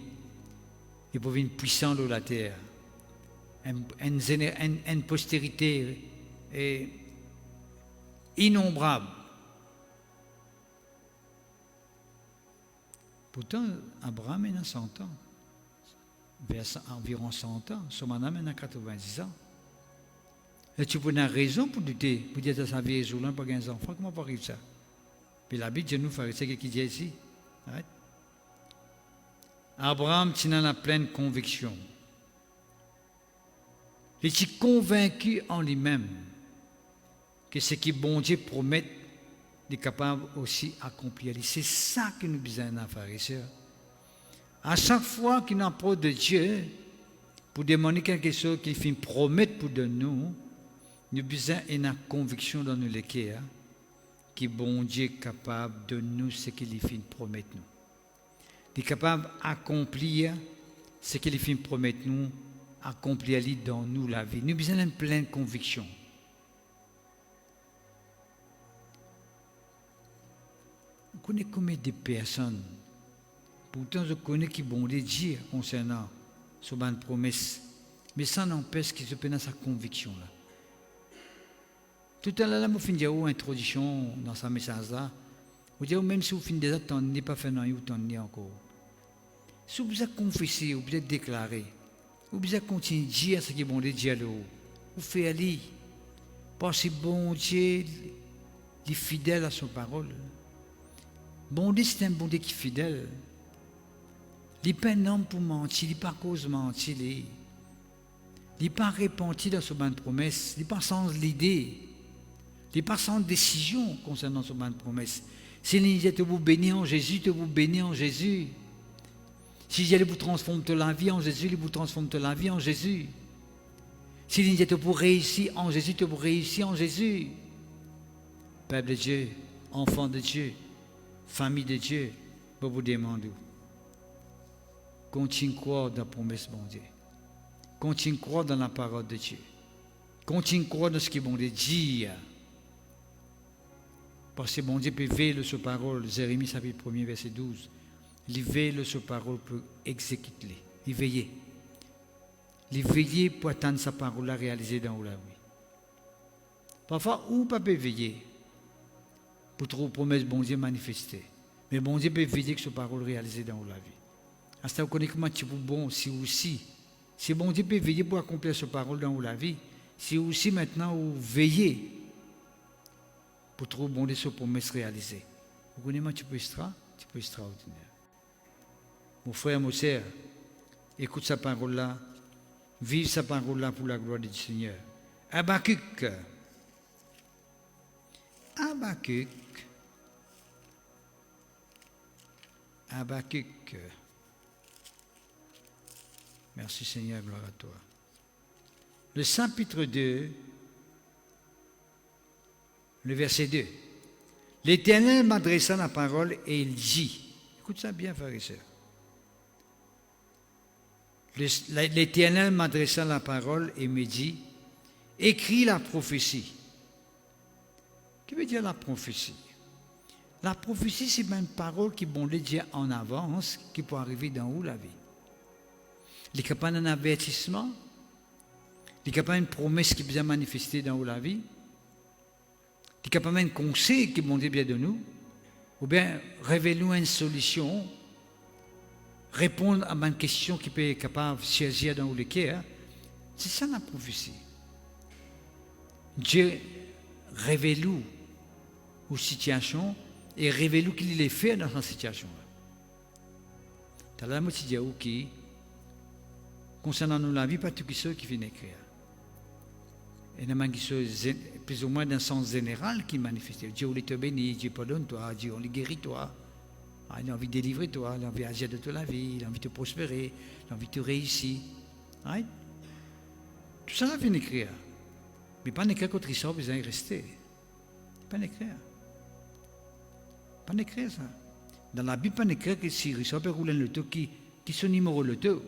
il peut venir puissant de la terre, une postérité innombrable. Pourtant, Abraham est à 100 ans, vers environ 100 ans, son madame est à 90 ans. Et tu peux avoir raison pour douter, pour dire que sa vie est jolie, pas gagner des enfants, comment peut arriver ça? Puis la Bible, nous fait ce qu'il dit ici. Right? Abraham, tu as la pleine conviction. Il est convaincu en lui-même que ce que bon Dieu promet, il est capable aussi d'accomplir. C'est ça que nous besoin de faire, frères et sœurs. À chaque fois qu'il nous approche de Dieu, pour demander quelque chose qu'il fait promettre pour de nous, nous besoin une conviction dans nos cœurs que bon Dieu est capable de nous ce qu'il fait promettre nous. Il est capable d'accomplir ce qu'il fait promettre nous, accomplir dans nous la vie. Nous avons besoin d'une pleine conviction. On connaît combien de personnes, pourtant je connais qui bon Dieu concernant ce ban de promesse, mais ça n'empêche qu'ils se prennent sa conviction là. Tout à l'heure, je finis une introduction dans ce message-là. Vous dites, même si vous finissez déjà, vous n'avez pas fait non, vous n'avez encore. Si vous avez confessé, vous avez déclaré, vous avez continué à dire ce qui est bon de Dieu, vous faites aller. Parce que bon Dieu est fidèle à son parole. Bon Dieu, c'est un bon Dieu qui est fidèle. Il n'est pas un homme pour mentir, il n'est pas cause de mentir. Il n'est pas repenti dans ce ban de promesse, il n'est pas sans l'idée. Il n'est pas sans décision concernant ce ban de promesse. S'il dit de vous bénir en Jésus, de vous bénir en Jésus. S'il dit de vous transformer la vie en Jésus, il vous transforme la vie en Jésus. S'il dit de vous réussir en Jésus, de vous réussir en Jésus. Peuple de Dieu, enfant de Dieu, famille de Dieu, je vous demande. Continue à croire dans la promesse de bon Dieu. Continue à croire dans la parole de Dieu. Continue à croire dans ce que bon Dieu dit. Parce que bon Dieu peut veiller sur parole, Jérémie chapitre 1 verset 12. Il veille sur parole pour exécuter. Il veille. Il veille pour attendre sa parole à réaliser dans la vie. Parfois, on peut pas veiller pour trouver promesse bon Dieu manifester. Mais bon Dieu peut veiller que sa parole réalisée dans la vie. À ce moment-là, comment tu es bon, si aussi. Si bon Dieu peut veiller pour accomplir sa parole dans la vie, si aussi maintenant vous veillez pour trouver bon Dieu, sa promesse réalisée. Vous connaissez tu peux extraordinaire. Mon frère, mon sœur, écoute sa parole-là, vive sa parole-là pour la gloire du Seigneur. Habakkuk. Merci Seigneur, gloire à toi. Le chapitre 2, le verset 2. L'Éternel m'adressa la parole et il dit, écoute ça bien, frères et sœurs. L'Éternel m'adressa la parole et me dit, écris la prophétie. Qu'est-ce que veut dire la prophétie? La prophétie, c'est une parole qui bon Dieu en avance, qui peut arriver dans où la vie. Il est capable d'un avertissement, il est capable d'une promesse qui peut manifester dans où la vie. Il est capable d'un conseil qui bon Dieu bien de nous, ou bien révéler une solution, répondre à une question qui peut être capable de saisir dans le cœur. C'est ça la prophétie. Dieu révèle aux situations et révèle qu'il est fait dans cette situation. T'as la moitié de ok, concernant nous la vie, pas tout ce qui vient écrire. Et il y a quelque chose plus ou moins d'un sens général qui manifeste. Dieu te bénit, Dieu pardonne toi, Dieu on guérit toi. Il a envie de délivrer toi, il a envie d'agir de toute la vie, il a envie de prospérer, il a envie de réussir. Right? Tout ça, ça vient écrire. Mais pas d'écrire contre Richard, vous allez rester. Pas d'écrire. Pas d'écrire ça. Dans la Bible, pas écrit que si Richard peut rouler le taux, qui son numéro le taux,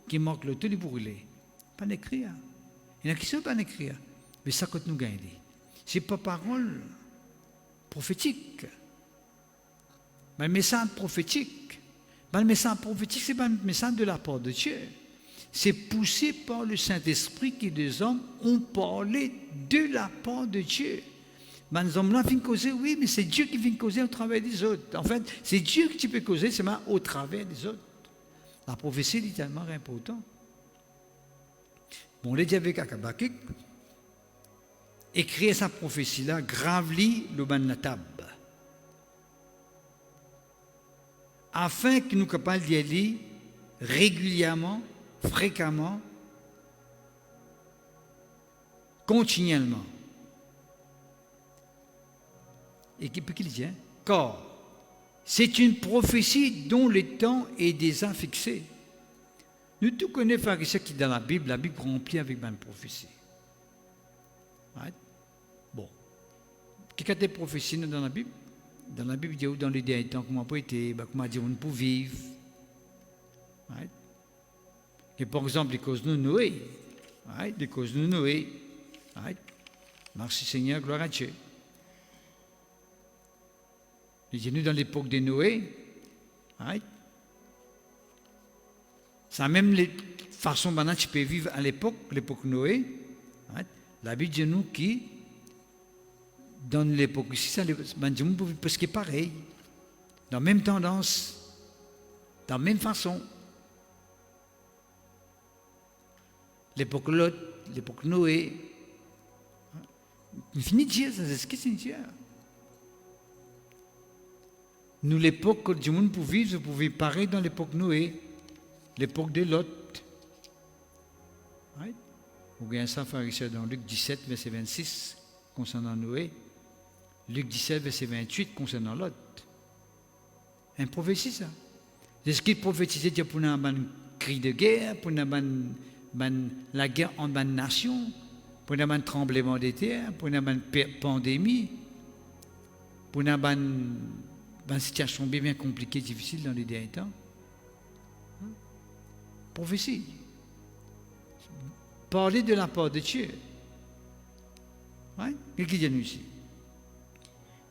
qui manque le taux, il peut rouler. Pas écrit. Il y en a qui sont pas écrit. Mais ça, quand nous gagnons, c'est pas parole prophétique. Mais le message prophétique, le message prophétique, c'est pas un message de la part de Dieu. C'est poussé par le Saint-Esprit que des hommes ont parlé de la part de Dieu. Les hommes-là viennent causer, oui, mais c'est Dieu qui vient causer au travers des autres. En fait, c'est Dieu qui peut causer seulement au travers des autres. La prophétie est tellement importante. Bon, on l'a dit avec Akabakik, écrire sa prophétie-là, grave-li le ban la table. Afin que nous capables d'y aller régulièrement, fréquemment, continuellement. Et qui peut qu'il dit, car c'est une prophétie dont le temps est déjà fixé. Nous tous connaissons ce qui est dans la Bible remplie avec une prophétie. Right? Bon. Qu'est-ce que des prophéties dans la Bible? Dans la Bible, il y a dans les derniers temps, comment on peut être, comment dire, on peut vivre. Right? Et par exemple, les causes de Noé. Right? Les causes de Noé. Right? Merci Seigneur, gloire à Dieu. Il y a nous dans l'époque de Noé. Right? Ça même les façons maintenant tu peux vivre à l'époque Noé. Right? La Bible dit nous qui dans l'époque ici, ça peut presque pareil, dans la même tendance, dans la même façon. L'époque Lot, l'époque Noé. Fini Dieu, ça c'est ce que c'est Dieu. Nous, l'époque que du monde pour vivre, vous pouvez pareil dans l'époque Noé, l'époque de Lot. Right? Vous voyez ça, frère Richard, dans Luc 17, verset 26, concernant Noé. Luc 17, verset 28, concernant Lot. Un prophétie, ça. C'est ce qu'il prophétisait pour un cri de guerre, pour la guerre entre une nation, pour un tremblement de terre, pour une pandémie, pour une situation bien compliquée, difficile dans les derniers temps. Prophétie. Parler de la part de Dieu. Qu'est-ce qu'il dit nous ici?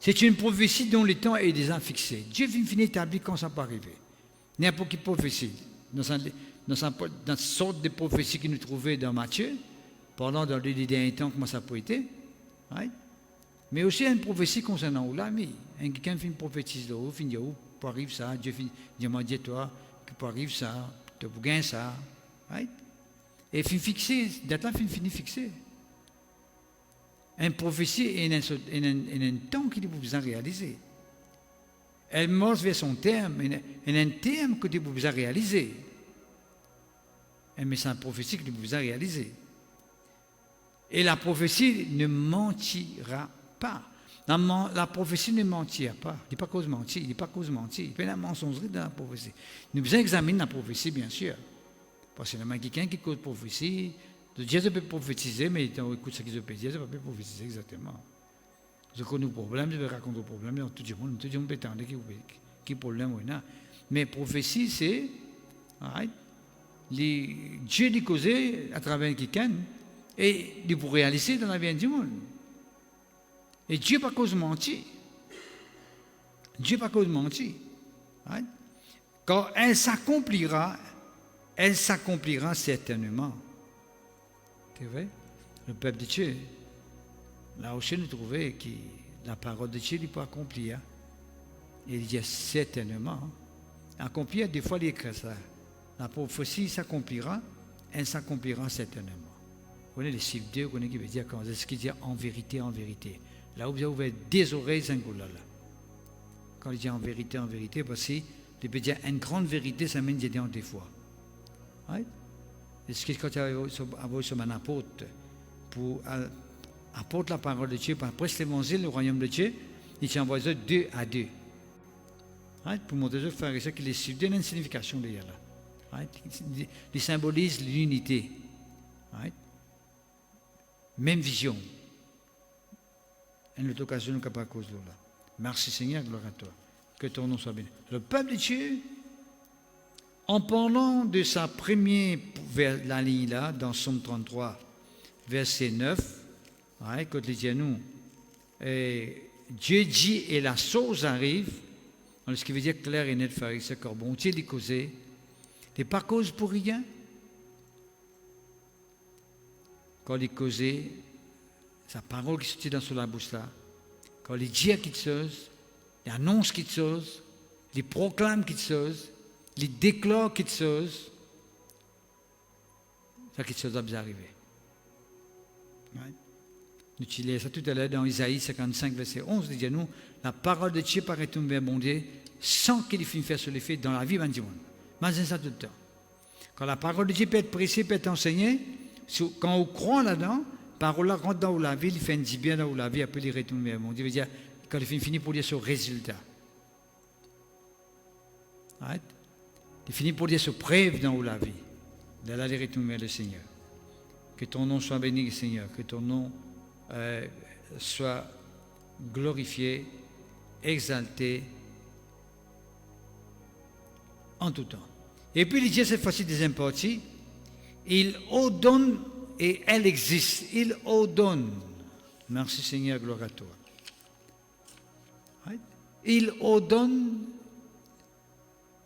C'est une prophétie dont le temps est déjà fixé. Dieu vient finir établir quand ça peut arriver. N'importe quelle prophétie. Dans cette sorte de prophétie que nous trouvons dans Matthieu, parlant dans les derniers temps, comment ça peut être. Right? Mais aussi une prophétie concernant l'ami. Quelqu'un fait une prophétie de où, finit où, pour arriver ça, Dieu m'a dit toi, que pour arriver ça, tu peux gagner ça. Right? Et fin fixé, date là, fini fixé. Une prophétie est un temps qu'il vous besoin réaliser. Elle marche vers son terme, et un terme que vous besoin réaliser. Mais c'est une prophétie que vous besoin réaliser. Et la prophétie ne mentira pas. La prophétie ne mentira pas. Il n'est pas cause mentir. Il n'est pas cause mentir. Il y a la mensongerie dans la prophétie. Nous devons examiner la prophétie, bien sûr. Parce qu'il y a quelqu'un qui cause prophétie. Dieu peut prophétiser, mais écoute ce qu'il peut dire, ça ne peut pas prophétiser exactement. Je connais le problème, je vais raconter le problème, tout le monde peut attendre qui problème on a. Mais prophétie, c'est Dieu dit causer à travers quelqu'un et il pour réaliser dans la vie du monde. Et Dieu pas cause mentir. Dieu pas cause mentir. Quand elle s'accomplira certainement. C'est vrai? Le peuple de Dieu, là où nous trouvons que la parole de Dieu n'est pas accomplie. Il dit certainement. Accomplir, des fois, il écrit ça. La prophétie s'accomplira, elle s'accomplira certainement. Vous connaissez les chiffres 2, vous connaissez qui veut dire quand c'est ce qui dit en vérité, en vérité. Là où vous avez des oreilles, c'est un goulal. Quand il dit en vérité, parce que il peut dire une grande vérité, ça mène des fois. Right? Est-ce que quand tu as sur un apôtre, pour apporter la parole de Dieu, pour prêcher l'évangile, le royaume de Dieu, il t'envoie 2 à 2. Right? Pour montrer aux frères et sœurs qu'il est suivi, donne une signification derrière là. Right? Il symbolise l'unité. Right? Même vision. Une autre occasion, nous n'avons pas cause de là. Merci Seigneur, gloire à toi. Que ton nom soit béni. Le peuple de Dieu, en parlant de sa première, vers la ligne là, dans Somme 33, verset 9, ouais, quand il dit à nous, Dieu dit et la chose arrive, ce qui veut dire clair et net, pharisien, car bon Dieu dit causer, n'est pas cause pour rien. Quand il causait, sa parole qui sortit dans la bouche là, quand il dit quelque chose, il annonce quelque chose, il proclame quelque chose, il déclare quelque chose, ça quelque chose va arriver. Ouais. Nous utilisons ça tout à l'heure dans Isaïe 55, verset 11, il dit à nous, la parole de Dieu paraît tomber vers bon Dieu sans qu'il finisse faire sur les faits dans la vie du monde. Mais c'est ça tout le temps. Quand la parole de Dieu peut être prêchée, peut être enseignée, quand on croit là-dedans, la parole rentre dans la vie, il fait un bien dans la vie, après il retourne vers bon Dieu. Il veut dire, quand il finit pour dire ce résultat. Right? Il finit pour dire ce preuve dans la vie. De là, il retourne vers le Seigneur. Que ton nom soit béni, Seigneur. Que ton nom soit glorifié, exalté en tout temps. Et puis il dit cette fois-ci deuxième partie, il ordonne et elle existe. Il ordonne. Merci Seigneur, gloire à toi. Right? Il ordonne,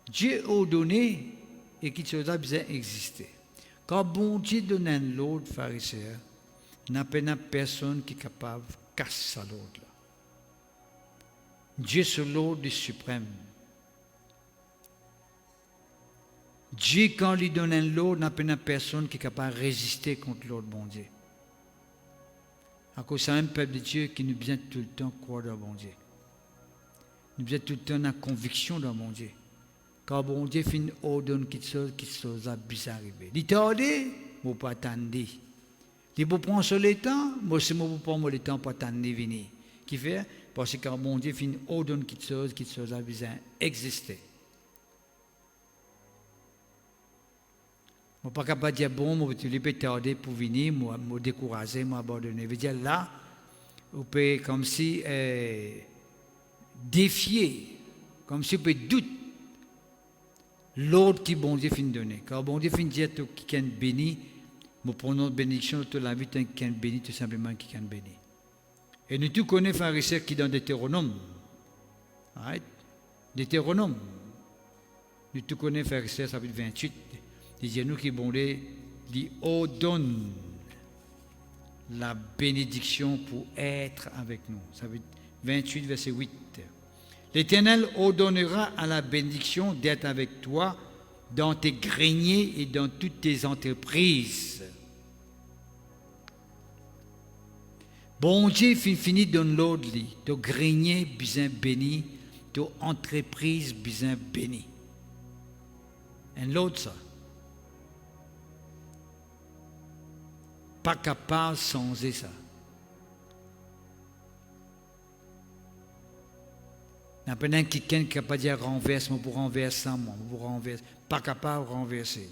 Dieu a ordonné et qu'il chose a besoin d'exister. Quand bon Dieu donne un l'autre pharisien, il n'y a pas personne qui est capable de casser l'autre. Dieu c'est l'ordre suprême. Dieu, quand il donne un l'ordre, n'a pas personne qui est capable de résister contre l'ordre bon Dieu. À cause c'est un peuple de Dieu qui nous besoin tout le temps croire dans bon Dieu. Nous besoin tout le temps la conviction dans bon Dieu. Quand bon Dieu finit ordonne quelque chose a bien arrivé. Il t'a ordonné, moi pas attendre. Il faut prendre sur le temps, moi c'est moi pour prendre le temps pour attendre venir. Qui fait parce que quand bon Dieu finit ordonne quelque chose a besoin d'exister. Je ne suis pas capable de dire, bon, moi, tu peux tarder pour venir, moi, me décourager, m'abandonner. Je veux dire, là, vous pouvez comme si défier, comme si vous pouvez douter l'ordre qui bon Dieu finit de donner. Quand bon Dieu finit de dire qui est béni, nous prenons bénédiction toute la vie, qui est béni, tout simplement qui est béni. Et nous tous connaissons pharisiens qui dans Deutéronome. Right? Deutéronome. Nous tous connaissons pharisiens, chapitre 28. Il dit à nous qui bon Dieu, il ordonne la bénédiction pour être avec nous. Ça veut dire 28, verset 8. L'Éternel ordonnera à la bénédiction d'être avec toi dans tes greniers et dans toutes tes entreprises. Bon Dieu finit donne l'ordre, ton grenier bien béni, ton entreprise bien béni. Et l'autre ça. Pas capable de changer ça. Il y a pas quelqu'un qui est capable de dire renverse, moi pour renverser, moi pour renverser. Pas capable de renverser.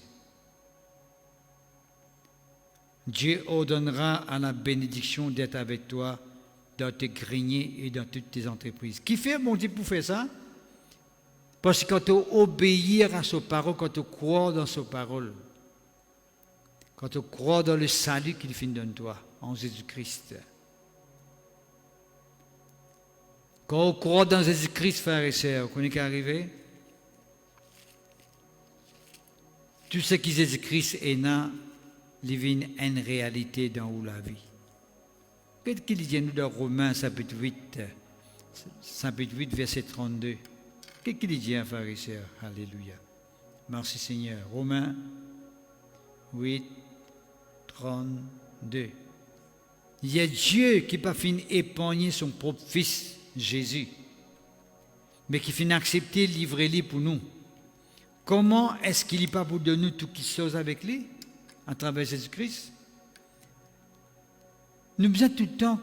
Dieu ordonnera à la bénédiction d'être avec toi dans tes greniers et dans toutes tes entreprises. Qui fait, mon Dieu, pour faire ça? Parce que quand tu obéis à sa parole, quand tu crois dans sa parole, quand tu crois dans le salut qu'il finit de toi, en Jésus-Christ. Quand on croit dans Jésus-Christ, frères et sœurs, vous connaissez qu'à arriver? Tout ce qui est Jésus-Christ est là, il vient une réalité dans la vie. Qu'est-ce qu'il dit nous dans Romains, chapitre 8, verset 32? Qu'est-ce qu'il dit, frères et sœurs? Alléluia. Merci Seigneur. Romains 8, 32. Il y a Dieu qui n'a pas fini d'épargner son propre Fils, Jésus, mais qui finit d'accepter, livrer-lui pour nous. Comment est-ce qu'il n'est pas pour de nous toutes choses avec lui, à travers Jésus-Christ? Nous devons tout le temps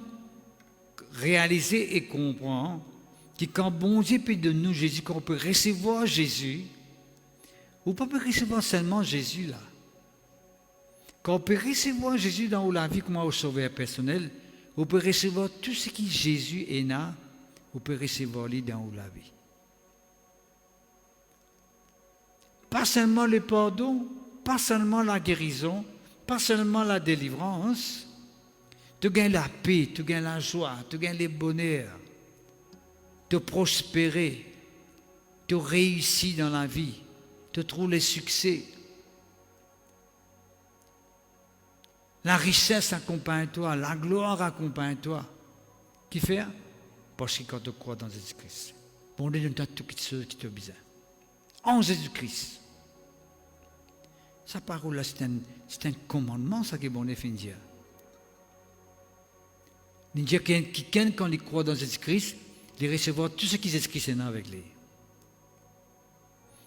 réaliser et comprendre que quand bon Dieu peut de nous Jésus, quand on peut recevoir Jésus, ou pas peut recevoir seulement Jésus là. Quand on peut recevoir Jésus dans la vie comme un sauveur personnel, on peut recevoir tout ce qui Jésus est là, on peut recevoir lui dans la vie. pas seulement le pardon, pas seulement la guérison, pas seulement la délivrance. Tu gagnes la paix, tu gagnes la joie, tu gagnes le bonheur, tu prospérer, tu réussis dans la vie, tu trouves le succès. La richesse accompagne toi, la gloire accompagne toi. Qui fait? Parce que quand tu crois dans Jésus-Christ, bon Dieu donne toutes choses qui te besoin. En Jésus-Christ. Sa parole là, c'est un commandement, ça que bon Dieu fait dire. Il dit que quelqu'un, quand il croit dans Jésus-Christ, il recevra tout ce qui est écrit avec lui.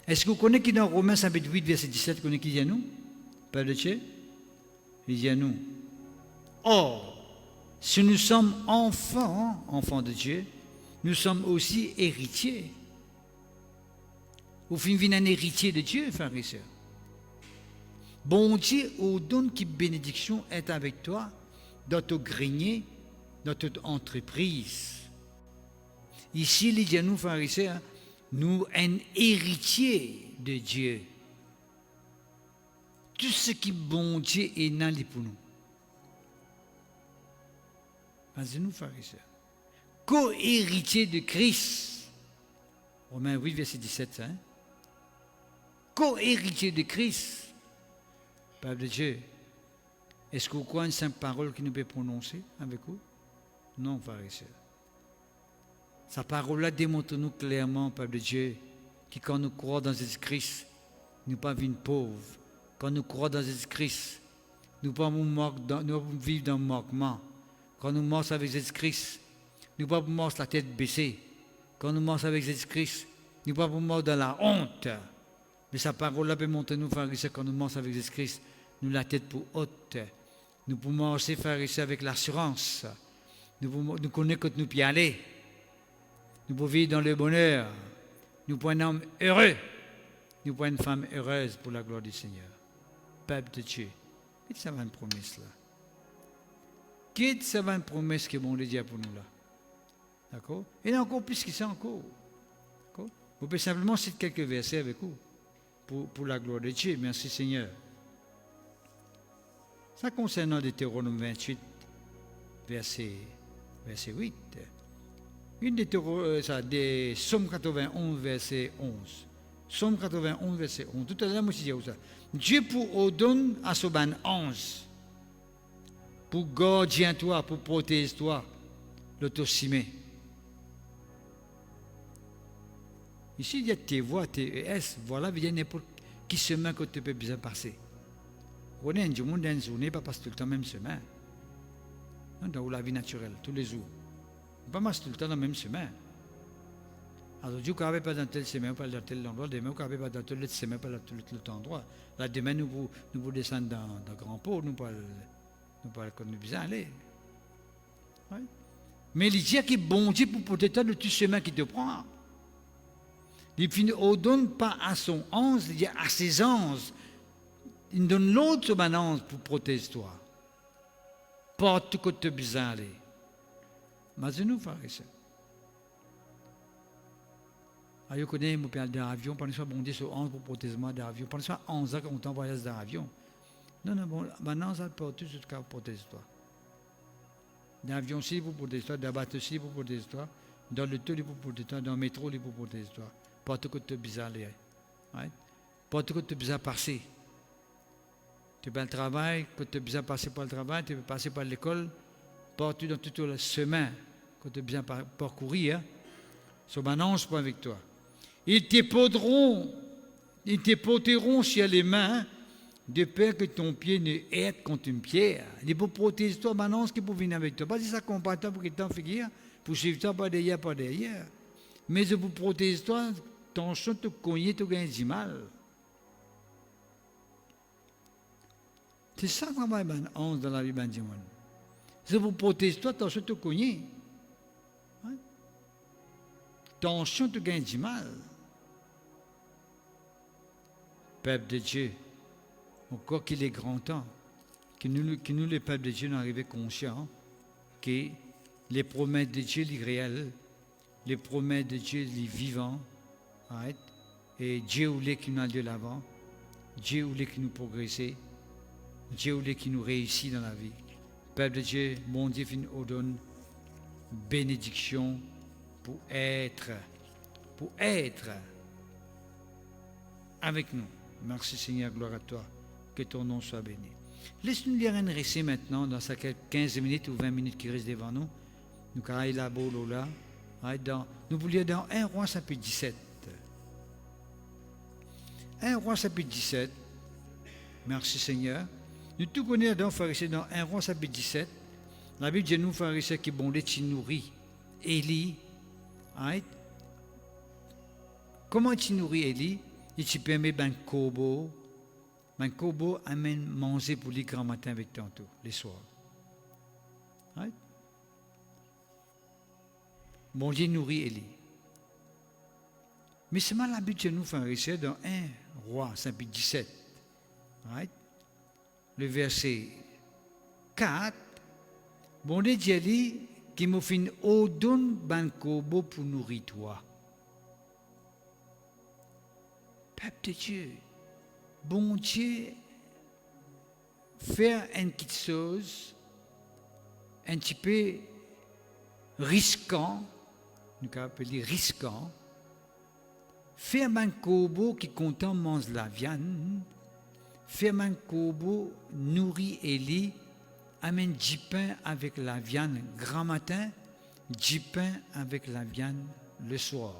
Est-ce que vous connaissez qui dans Romains chapitre 8, verset 17, connaissez qui dit à nous? Père de Dieu? Il dit à nous. Or, si nous sommes enfants de Dieu, nous sommes aussi héritiers. Au fin, un héritier de Dieu, frères et sœurs. Bon Dieu, au donne qui bénédiction est avec toi dans ton grenier, dans toute entreprise. Ici, il dit à nous, frères et sœurs, nous un héritier de Dieu. Tout ce qui bon Dieu est dans pour nous. Vas-y nous, frères et sœurs. Co-héritier de Christ. Romains 8, verset 17. Hein? Co-héritier de Christ. Peuple de Dieu. Est-ce que vous croyez une simple parole qui nous peut prononcer avec vous? Non, frères et sœurs. Sa parole-là démontre-nous clairement, peuple de Dieu, que quand nous croyons dans Jésus-Christ, nous ne sommes pas pauvres. Quand nous croyons dans Jésus-Christ, nous ne sommes pas vivre dans le manquement. Quand nous marchons avec Jésus-Christ, nous ne sommes pas marcher la tête baissée. Quand nous marchons avec Jésus-Christ, nous ne sommes pas marcher dans la honte. Mais sa parole-là peut montrer nous, frères et sœurs, quand nous marchons avec Jésus-Christ, nous la tête pour haute. Nous pouvons marcher, frères et sœurs, avec l'assurance. Nous connaissons que nous pouvons y aller. Nous pouvons vivre dans le bonheur. Nous pouvons un homme heureux. Nous pouvons une femme heureuse pour la gloire du Seigneur. Peuple de Dieu. Qu'est-ce que ça va une promesse là? Qu'est-ce que ça va une promesse que bon Dieu a pour nous là? D'accord? Et encore plus que ça encore. D'accord? Vous pouvez simplement citer quelques versets avec vous. Pour la gloire de Dieu. Merci Seigneur. Ça concernant Deutéronome 28, verset 8. Une des Psaume 91, verset 11. Psaume 91, verset 11. Tout à l'heure, moi, je disais ça. Dieu pour ordonne à ce ban ange, pour garder toi, pour protéger toi, l'autosimé. Ici, il y a tes voix, tes ES, voilà, il y a n'importe qui chemin que tu peux bien passer. On est du monde dans une journée, pas passer tout le temps même chemin. Dans la vie naturelle, tous les jours. On ne peut pas passer tout le temps dans le même chemin. Alors, Dieu ne peut pas dans tel chemin, pas dans tel endroit, demain, on ne peut pas dans tel chemin, pas dans tel endroit. Là, demain, nous pouvons descendre dans Grand Port, nous ne pouvons pas nous bien aller. Oui. Mais il dit que bon Dieu pour protéger de tout chemin qui te prend. Il ne donne pas à son ange, il dit à ses anges. Il donne l'autre ange pour protéger toi. Partout que tu as besoin d'aller. Mais nous, frères et sœurs. Je connais, je parle d'avion, pendant que bon Dieu sur ange pour protéger moi d'avion. Pendant que 11 ans qu'on t'envoie dans l'avion. Non, bon, maintenant, ça porte tout ce qui protège toi. D'avion aussi pour protéger toi, d'abattre aussi pour protéger toi, dans le tour pour protéger toi, dans le métro pour protéger toi. Partout que tu as besoin d'aller. Partout que tu as besoin de passer. Tu peux le travail, que tu as besoin de passer par le travail, tu peux passer par l'école, partout dans tout le chemin que tu as besoin de parcourir, ce manage pas avec toi. Ils te porteront sur les mains, de peur que ton pied ne heurte contre une pierre. Ils pour protéger toi, maintenant, ce qui peut venir avec toi. Pas si ça combat toi pour que tu en figures, pour suivre toi pas derrière. Mais pour protéger toi, ton chant te cogner, tu gagnes du mal. C'est ça qu'on va dans la vie de Dieu. C'est pour protéger toi, ton chant te cogner. Ton chant te gagne du mal. Peuple de Dieu, encore qu'il est grand temps, que nous les peuples de Dieu, nous arrivons conscients que les promesses de Dieu, les réelles, les promesses de Dieu, les vivants, Et Dieu voulait qu'il nous aille de l'avant. Dieu voulait qu'il nous progresse. Dieu voulait qu'il nous réussisse dans la vie. Peuple de Dieu, mon Dieu, nous donne bénédiction pour être avec nous. Merci Seigneur, gloire à toi. Que ton nom soit béni. Laisse-nous lire un récit maintenant, dans ces 15 minutes ou 20 minutes qui restent devant nous. Nous allons là, nous voulons lire dans 1 Roi chapitre 17. 1 Roi chapitre 17. Merci Seigneur. Nous tout connaissons dans Pharisée dans 1 Roi chapitre 17. La Bible dit nous Pharisée qui bon qui nourrit Élie. Comment tu nourris Élie? Il te permet ben kobo amène manger pour les grands matins avec tantôt, les soirs. Right? Bon Dieu nourrit Élie. Mais c'est mal l'habitude de nous faire dans 1 Roi, chapitre 17. Right? Le verset 4. Bon Dieu dit qui m'a fait au don ben kobo pour nourrir toi. Peuple de Dieu, bon Dieu, faire une petite chose, un petit peu risquant, nous pouvons appeler risquant, faire un kobo qui content mange la viande, faire un kobo nourrit Élie, amène du pain avec la viande grand matin, du pain avec la viande le soir.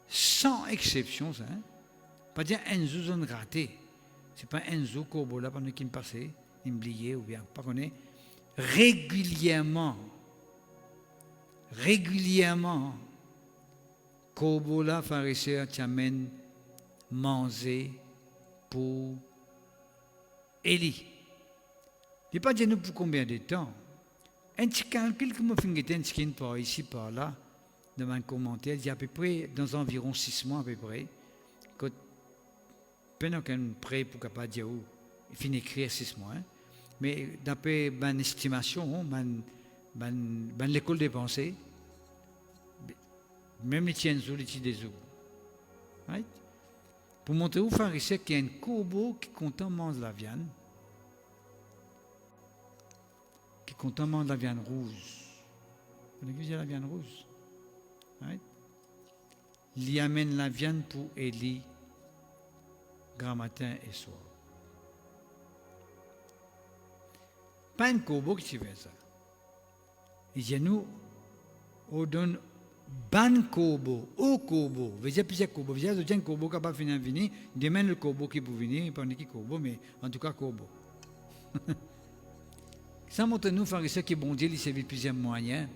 Sans exception, ça. Pas dire un zone raté. C'est pas un zoo kobo là pendant qu'il me passait, il me oubliait ou bien pas connaît. Régulièrement, kobo là, pharisien, t'amène manger pour Élie. Il n'est pas dit nous pour combien de temps. Un petit calcul que je me fais un petit par ici, par là. Dans un commentaire, il y a à peu près, dans environ 6 mois à peu près, que pendant qu'on prêt pour capable dire où, il finit d'écrire 6 mois, hein. Mais d'après mon estimation, l'école des pensées, même les tiennes les des eaux, right? Pour montrer aux pharisiens qu'il y a un corbeau qui content mange la viande, qui content mange la viande rouge. Vous avez la viande rouge? Right? Il y amène la viande pour Élie, grand matin et soir. Pas un corbeau qui fait ça. Il dit nous, on donne ban corbeau, au corbeau. Vous avez plusieurs corbeaux. Vous avez un corbeau qui n'a pas fini de venir. Demain, le corbeau qui peut venir, pas qui corbeau, mais en tout cas, corbeau. Ça montre nous, pharisiens, que bon Dieu, il servait plusieurs moyens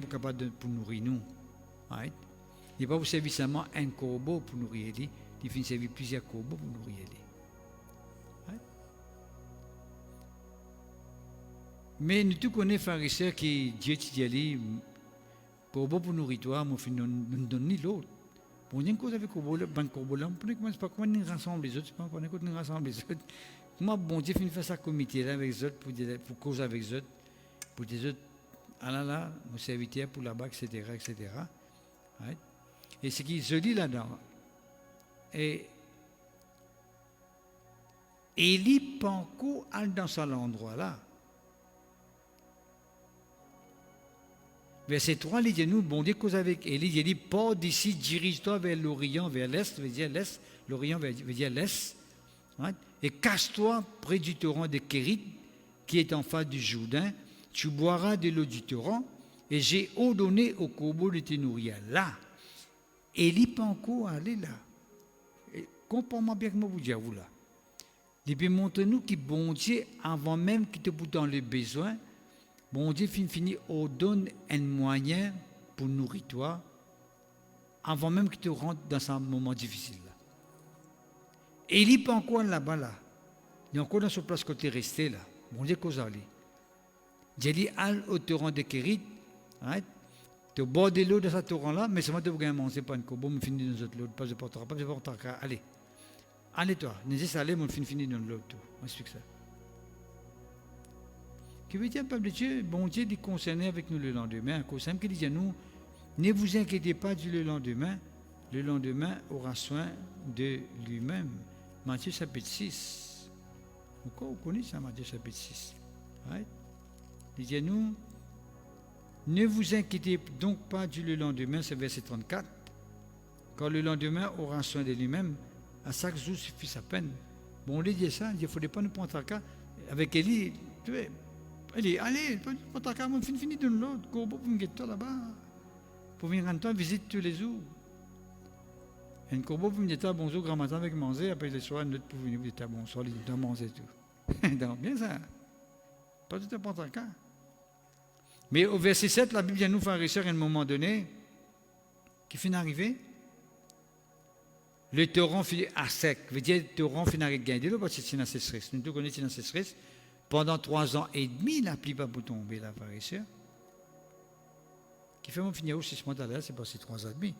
pour capable pour nourrir nous. Right? Il n'est pas pour servir seulement un corbeau pour nourrir Élie, il fait servir plusieurs corbeaux pour nourrir Élie. Right? Mais nous tous connaissons pharisiens qui Dieu dit Élie, corbeau pour nourrir toi, moi je ne donne ni l'autre. Pour une cause avec corbeau, ban corbeau là, on ne pas comment nous rassemble les autres, c'est pas comment nous rassemble les autres. Comment bon Dieu fait faire ça comité là avec les autres pour cause avec les autres, pour des autres. Ah là, mon serviteur pour là-bas, etc. Right? Et ce qui se dit là-dedans, et Élie Panko al dans cet endroit-là. Verset 3, il dit nous, bon Dieu, cause avec Élie, il dit, pas d'ici, dirige-toi vers l'Orient, vers l'Est, veut dire l'Est, l'Orient veut dire l'Est, right? Et casse-toi près du torrent de Kérit, qui est en face du Jourdain. Tu boiras de l'eau du torrent, et j'ai ordonné au corbeau de te nourrir. Là, Élie peut encore aller là. Comprends-moi bien comment vous dire vous là. Il peut montrer nous que bon Dieu, avant même qu'il te pose dans le besoin, bon Dieu finit ordonne un moyen pour nourrir toi, avant même qu'il te rentre dans un moment difficile là. Élie peut encore là-bas là. Il est encore dans ce place côté resté là. Bon Dieu cause aller. J'ai dit al au torrent de Kérit, right? Tu bois de l'eau de ce torrent-là, mais seulement tu vas manger pas un corbeau, me finir dans l'autre l'eau, pas de portera, pas de portera. Allez toi, n'hésite pas aller, me finir dans l'autre. On explique ça. Qui veut dire, peuple de Dieu, bon Dieu est concerné avec nous le lendemain, à cause simple qu'il dit à nous, Ne vous inquiétez pas du lendemain. Le lendemain aura soin de lui-même. Matthieu chapitre 6. Pourquoi vous connaissez ça, Matthieu chapitre 6? Right? Disons-nous, ne vous inquiétez donc pas du lendemain, c'est verset 34. Quand le lendemain aura soin de lui-même, à chaque jour suffit sa peine. Bon, on lui dit ça, il ne faudrait pas nous prendre un cas. Avec Élie, tu vois, allez, prends un cas, on finit de l'autre, go pour me guetter là-bas. Pour venir en temps, visite tous les jours. Et un corbeau pour me dire bonjour, grand matin avec manger, après le soir, un autre pour venir vous dire bonsoir, il doit manger tout. Donc, bien ça. Pas tout à prendre un cas. Mais au verset 7, la Bible vient nous faire réussir à un moment donné, qui finit d'arriver. Le torrent finit à sec. Veut dire le torrent finit à gagner. Parce que c'est une sécheresse. Nous tous connaissons une sécheresse. Pendant 3 ans et demi, la pluie pas pour tomber, la farisseur. Qui fait mon finir au 6 mois d'alerte, c'est passé 3 ans et demi.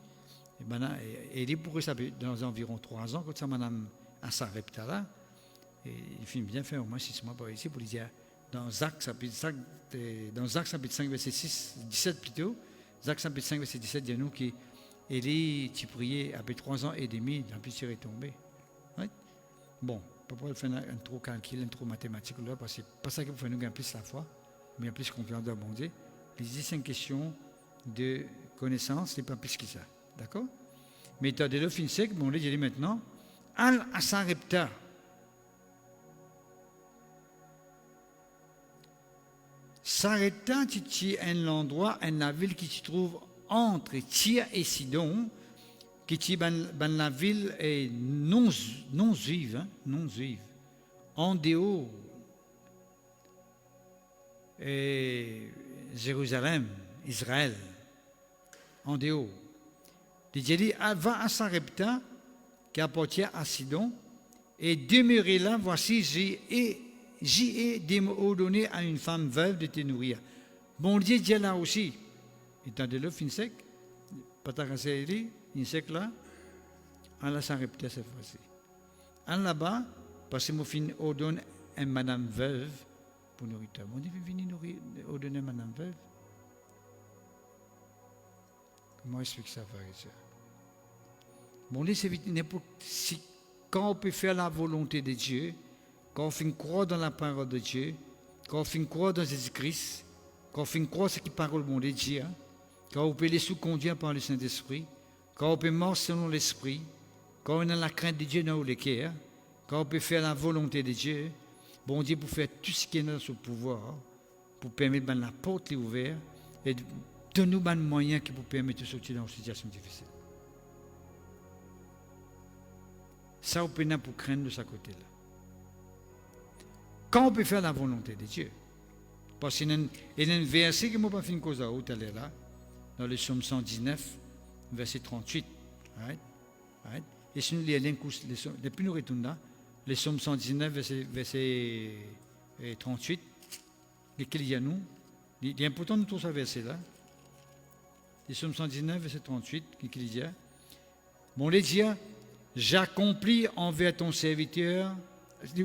Et il pourrait ça dans environ 3 ans, quand ça madame à Sarepta là, et il finit bien faire au moins 6 mois par ici pour lui dire, dans Jacques chapitre 5, verset 6, 17 plutôt, Jacques chapitre 5, verset 17, dit nous qui Élie, tu priais après 3 ans et demi, la pluie est tombée. Right? Bon, pas pour faire un trop calcul, un trop mathématique là, parce que c'est pas ça qu'il faut nous gagner plus la foi, mais plus confiance dans bon Dieu. Les 5 questions de connaissance, c'est pas plus que ça. D'accord? Mais tu as déjà fini sec, bon, là, j'ai dit maintenant, Al à Sarepta. Sarepta, c'est un endroit, une ville qui se trouve entre Tyr et Sidon, qui est la ville est non juive, hein, non juive, en dehors et Jérusalem, Israël, en dehors. Il dit, va à Sarepta, qui appartient à Sidon, et demeurez là, voici, j'y ai ordonné à une femme veuve de te nourrir. Bon Dieu dit là aussi, étant de l'eau fin sec, pas ta casserie, fin sec là, à la Sarepta cette fois-ci. En là-bas, parce que mon fin ordonne à madame veuve pour nourrir. Bon Dieu veut venir ordonner à madame veuve. Comment explique ça, frère et sœur? Bon, c'est n'importe si quand on peut faire la volonté de Dieu, quand on fait croire dans la parole de Dieu, quand on fait croire dans Jésus-Christ, quand on fait croire ce qui parle bon de Dieu, quand on peut les sous-conduire par le Saint-Esprit, quand on peut marcher selon l'Esprit, quand on a la crainte de Dieu dans le cœur, quand on peut faire la volonté de Dieu, bon Dieu pour faire tout ce qui est dans son pouvoir, pour permettre que la porte est ouverte et de nous un moyen qui vous permet de sortir dans une situation difficile. Ça, on peut pas pour craindre de ce côté-là. Quand on peut faire la volonté de Dieu. Parce qu'il y a un verset que je n'ai pas fait une cause à haute, elle est là, dans le psaume 119, verset 38. Right? Right? Et si nous lisons depuis nous retournons là, le psaume 119, verset 38, lequel il y a nous, il est important de trouver ce verset-là. Le psaume 119, verset 38, lequel il y a. Bon, les dieux, j'accomplis envers ton serviteur,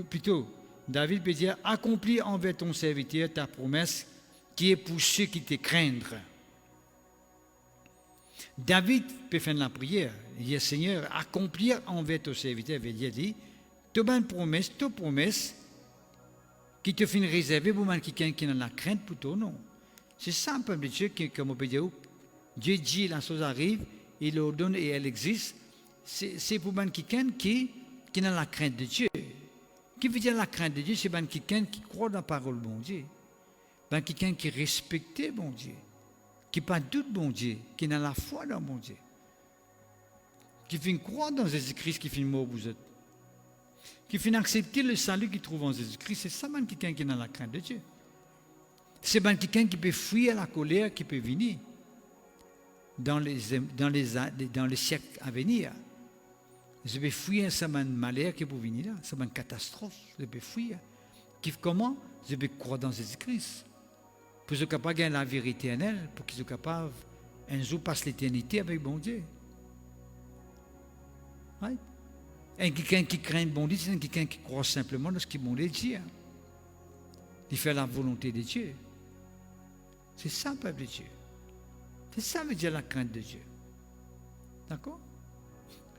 plutôt, David peut dire, accomplis envers ton serviteur ta promesse qui est pour ceux qui te craignent. David peut faire la prière, il dit, Seigneur, accomplir envers ton serviteur, il dit, ta promesse, qui te fait réserver pour quelqu'un qui a la crainte pour toi, non. C'est ça un peuple de Dieu, comme on peut dire, Dieu dit, la chose arrive, il l'ordonne et elle existe. C'est pour quelqu'un qui a la crainte de Dieu. Qui veut dire la crainte de Dieu? C'est quelqu'un qui croit dans la parole de bon Dieu. Quelqu'un qui respecte bon Dieu. Qui n'a pas de doute bon Dieu. Qui a la foi dans bon Dieu. Qui fait croire dans Jésus-Christ, qui fait mort vous êtes. Qui fait accepter le salut qu'il trouve en Jésus-Christ. C'est ça quelqu'un qui a la crainte de Dieu. C'est quelqu'un qui peut fuir la colère qui peut venir dans les siècles à venir. Je vais fuir ce malheur qui peut venir là, c'est une catastrophe. Je vais fuir. Comment? Je vais croire dans Jésus-Christ. Pour qu'ils soient capables de gagner la vie éternelle, pour qu'ils soient capables un jour passer l'éternité avec bon Dieu. Right? Et quelqu'un qui craint bon Dieu, c'est quelqu'un qui croit simplement dans ce que bon Dieu dit. Il fait la volonté de Dieu. C'est ça, peuple de Dieu. C'est ça veut dire la crainte de Dieu. D'accord?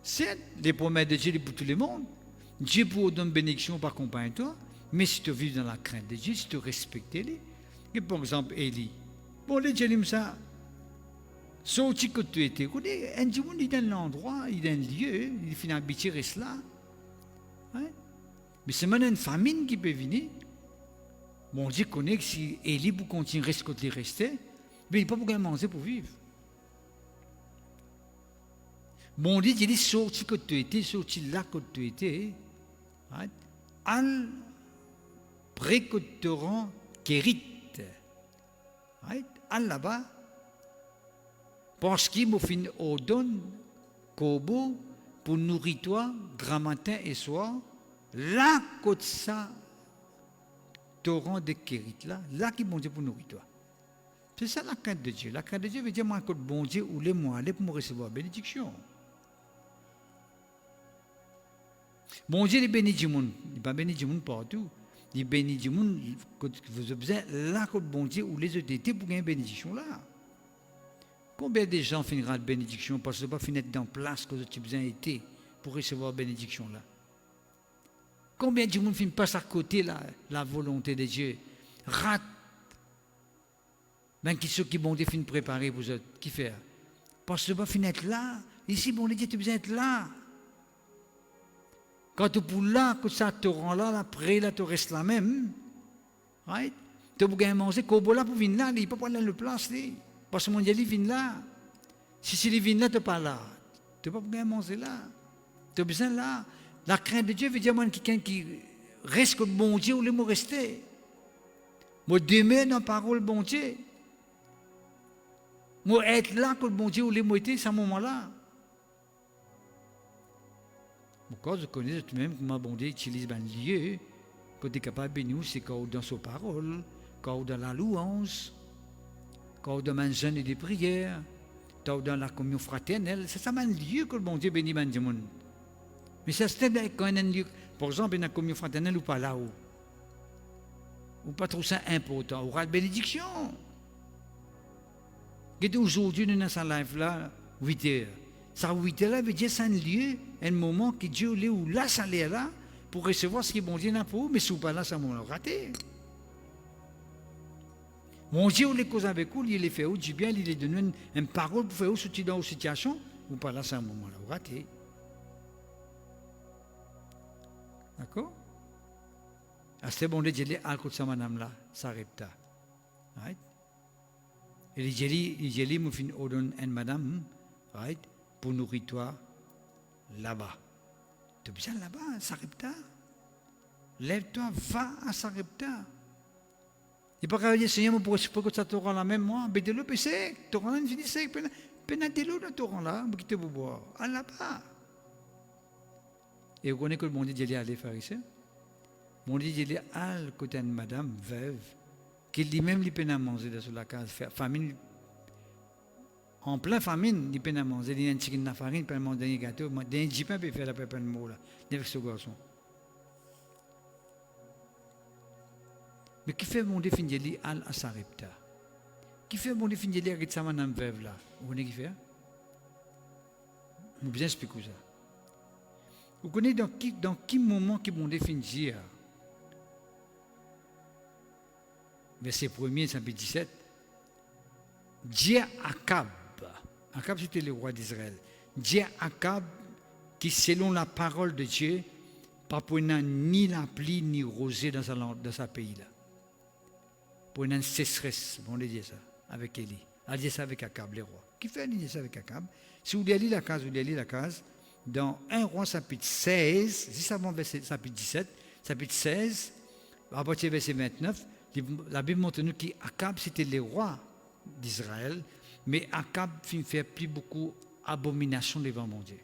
C'est les promesses de Dieu pour tout le monde. Dieu pour donner bénédiction par accompagner toi, mais si tu vis dans la crainte de Dieu, si tu respectes lui. Et par exemple, Élie. Bon, les Dieu ça. Sorti que tu étais. Un Dieu, il est dans l'endroit, il est dans le lieu, il finit habitué reste là. Hein? Mais c'est maintenant une famine qui peut venir. Bon Dieu connaît que si Élie pour continuer rester côté il restait, mais il n'a pas pour manger pour vivre. Bon Dieu, il est sorti que tu étais, sorti là que tu étais. Right? Al près que tu rends Kérit. Right? Al là-bas. Parce qu'il m'a fait au don, Kobo, pour nourrir toi, grand matin et soir, là, côté ça, torrent de Kérit, là qui bon Dieu pour nourrir toi. C'est ça la crainte de Dieu. La crainte de Dieu veut dire, moi, quand bon Dieu, ou les mois, aller pour me recevoir bénédiction. Bon Dieu, il bénit du monde. Il n'est pas béni du monde partout. Il bénit du monde quand vous avez besoin, là, quand bon Dieu, ou les autres étés pour gagner une bénédiction là. Combien de gens finiront de bénédiction parce que pas finir dans place que tu as besoin été pour recevoir bénédiction là? Combien de monde finit pas à côté la volonté de Dieu? Rate. Ben qui ceux qui bon Dieu finit préparer pour eux, qui fait? Parce que pas finir là. Ici bon Dieu tu as besoin d'être là. Quand tu pour là que ça te rend là, après là tu restes là même. Right? Tu as besoin de manger, Kobo là pour venir là, il ne peut pas aller dans le place là. Parce que mon Dieu, il vient là. Si il vient là, tu n'es pas là. Tu n'as pas besoin de manger là. Tu as besoin là. La crainte de Dieu veut dire moi, quelqu'un qui reste comme bon Dieu ou le mot rester. Moi, demeure dans la parole bon Dieu. Moi, être là comme bon Dieu ou le mot était, c'est à ce moment-là. Pourquoi je connais tout-même comment bon Dieu utilise un lieu, quand tu es capable de bénir, c'est quand dans sa parole, quand dans la louange. Quand dans un jeûne et des prières, dans la communion fraternelle, c'est ça un lieu que le bon Dieu bénit le monde. Mais ça c'est quand un lieu, par exemple, dans la communion fraternelle ou pas là-haut, ou pas trop ça important, aura de bénédiction. Et aujourd'hui, nous dans sa life là, 8 heures. Ça 8 heures là veut dire c'est un lieu, un moment que Dieu est où là, ça l'est là, pour recevoir ce que bon Dieu n'a pas, mais si ou pas là, c'est un moment raté. Mon Dieu, les causes avec vous, il les fait du bien, il les donne une parole pour faire sortir dans une situation, ou pas là, c'est un moment là, raté. D'accord? À ce moment-là, il dit, à côté de madame là, ça répète. Right? Et il dit, il me fait une madame, right? Pour nourrir toi là-bas. Tu as besoin là-bas, ça répète. Lève-toi, va à Sarepta. Il n'y a pas qu'à dire, Seigneur, pour que ça te rend la même moi, mais de l'eau, c'est sec, te rend là, fini sec, peine de l'eau, te rend là, pour qu'il te boire. À là-bas. Et vous connaissez que le bon Dieu dit aller faire ici? Mon Dieu dit aller à côté de madame veuve, qui lui-même, il peine à manger dans la case, famine. En plein famine, il peine à manger, il y a un chicken de farine, il peut manger un gâteau, il y a un jipin, il peut faire la pépin de mots là, avec ce garçon. Mais qui fait mon définir al à Sarepta? Qui fait mon définir avec sa madame veuve là? Vous connaissez qui fait? Je vais bien expliquer ça. Vous connaissez dans quel moment qui m'ont défini? Verset 1er, chapitre 17. Dieu Akab. Akab c'était le roi d'Israël. Dieu Akab qui selon la parole de Dieu, pas pour ni la pluie ni rosée dans sa pays là. Pour une sécheresse, on dit ça avec Élie. On dit ça avec Akab, les rois. Qui fait dire ça avec Akab? Si vous lisez la case, dans 1 roi chapitre 16, juste avant verset chapitre 17, chapitre 16, à partir du verset 29, la Bible montre nous qu'Akab c'était le roi d'Israël, mais Akab fait plus beaucoup d'abominations devant mon Dieu.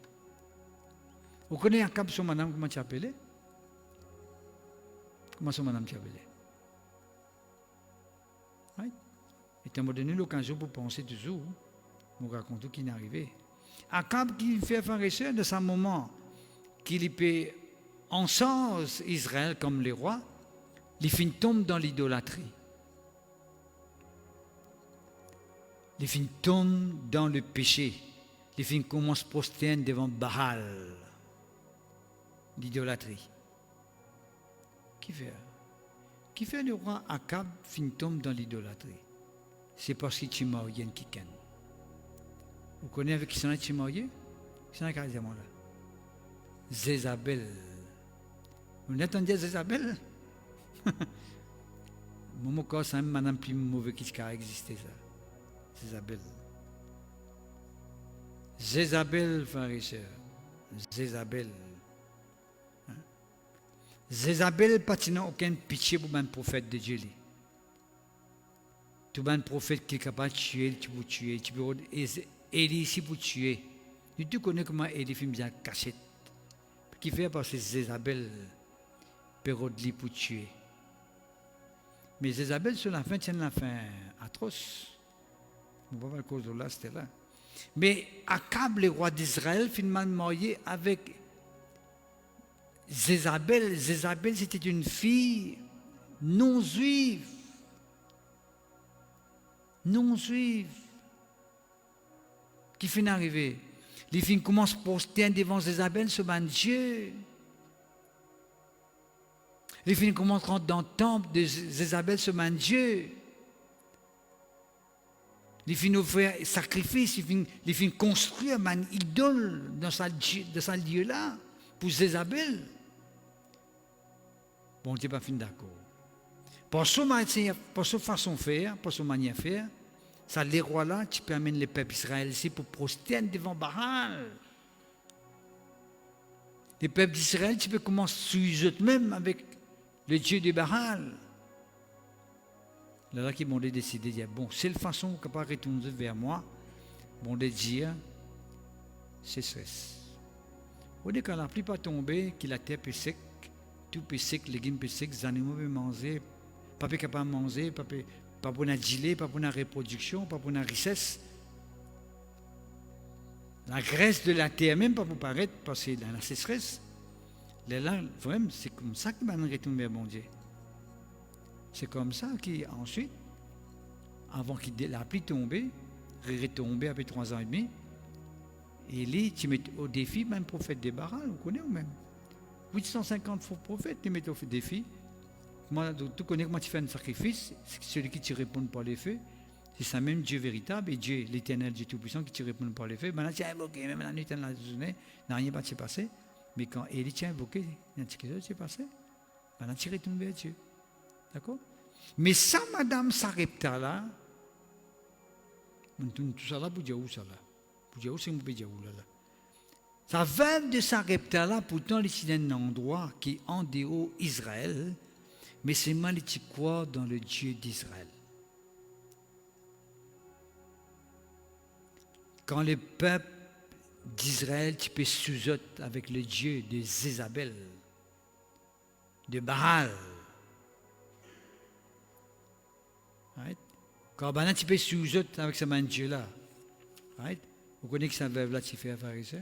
Vous connaissez Akab, son madame, comment tu appelles? Comment son madame tu appelles? Right? Et tu m'as donné l'occasion pour penser toujours, vous raconter qui est arrivé. Akab qui fait frère et sœur de ce moment qu'il peut encense Israël comme les rois, il finit tombe dans l'idolâtrie. Les filles tombent dans le péché. Les filles commencent à prosterner devant Baal, l'idolâtrie. Qui fait le roi Akab fin tombe dans l'idolâtrie? C'est parce qu'il est marié avec quelqu'un. Vous connaissez avec qui il est marié? Qui est carrément là? Jézabel. Vous n'entendez Jézabel? Mon corps, c'est un madame plus mauvais qui a existé ça. Jézabel. Jézabel, frères et sœurs. Jézabel. Jézabel n'a aucun pitié pour un prophète de Dieu. Tout un prophète qui est capable de tuer, tu peux tuer. Tu peux Élie ici pour tuer. Tu connais comment Élie fait bien cachette. Qui fait parce que Jézabel peut pour tuer. Mais Jézabel, sur la fin, tient la fin atroce. On va voir la cause de là, c'était là. Mais Akab, le roi d'Israël, finalement marié avec Jézabel. Jézabel, c'était une fille non juive. Non juive. Qui finit d'arriver. Les filles commencent à poster devant Jézabel sur un Dieu. Les filles commencent à rentrer dans le temple de Jézabel sur un Dieu. Les filles offrent sacrifice, les filles construisent une idole dans ce lieu-là pour Jézabel. Bon, Dieu n'est pas fin d'accord. Pour sa façon de faire, pour sa manière de faire, ça, les rois-là, tu peux amener le peuple Israël ici pour prosterner devant Baal. Les peuples d'Israël, tu peux commencer à suivre eux-mêmes avec le Dieu de Baal. Là, qui m'ont décidé de dire, bon, c'est la façon qu'on peut retourner vers moi, bon, de dire, c'est stress. Au début, quand la pluie pas tombée, que la terre peut sec, tout peut sec, les légumes peut sec, les animaux peuvent manger, pas capable de manger, pas pour la gilet, pas pour la reproduction, pas pour la richesse. La graisse de la terre, même pas pour paraître, parce que dans la sécheresse, là, vraiment, c'est comme ça qu'il va retourner vers mon Dieu. C'est comme ça qu'ensuite, avant que la pluie tombe, retombe après 3 ans et demi, et là, tu mets au défi même prophète de Baal, vous connaissez ou même 850 faux prophètes, tu mets au défi. Moi, tu connais comment tu fais un sacrifice, c'est celui qui te répond par les faits, c'est ça même Dieu véritable, et Dieu, l'éternel Dieu Tout-Puissant, qui te répond par les faits. Maintenant, tu as invoqué, même la nuit, dans la journée, n'a rien pas s'est passé. Mais quand Élie t'a invoqué, il y a quelque chose qui s'est passé. Maintenant, tu retournes vers Dieu. D'accord? Mais ça, madame Sarepta là, tout ça là, pour dire où ça là? Pour dire où c'est qu'on peut dire où là? Sa veuve de Sarepta là, pourtant, c'est un endroit qui est en dehors d'Israël, mais c'est mal tu crois dans le Dieu d'Israël. Quand le peuple d'Israël, tu peux sous-autre avec le Dieu de Jézabel, de Baal. Right? Quand tu peux sous-autre avec ce Dieu-là, right? Vous connaissez que sa veuve-là, tu fais affaire avec ça?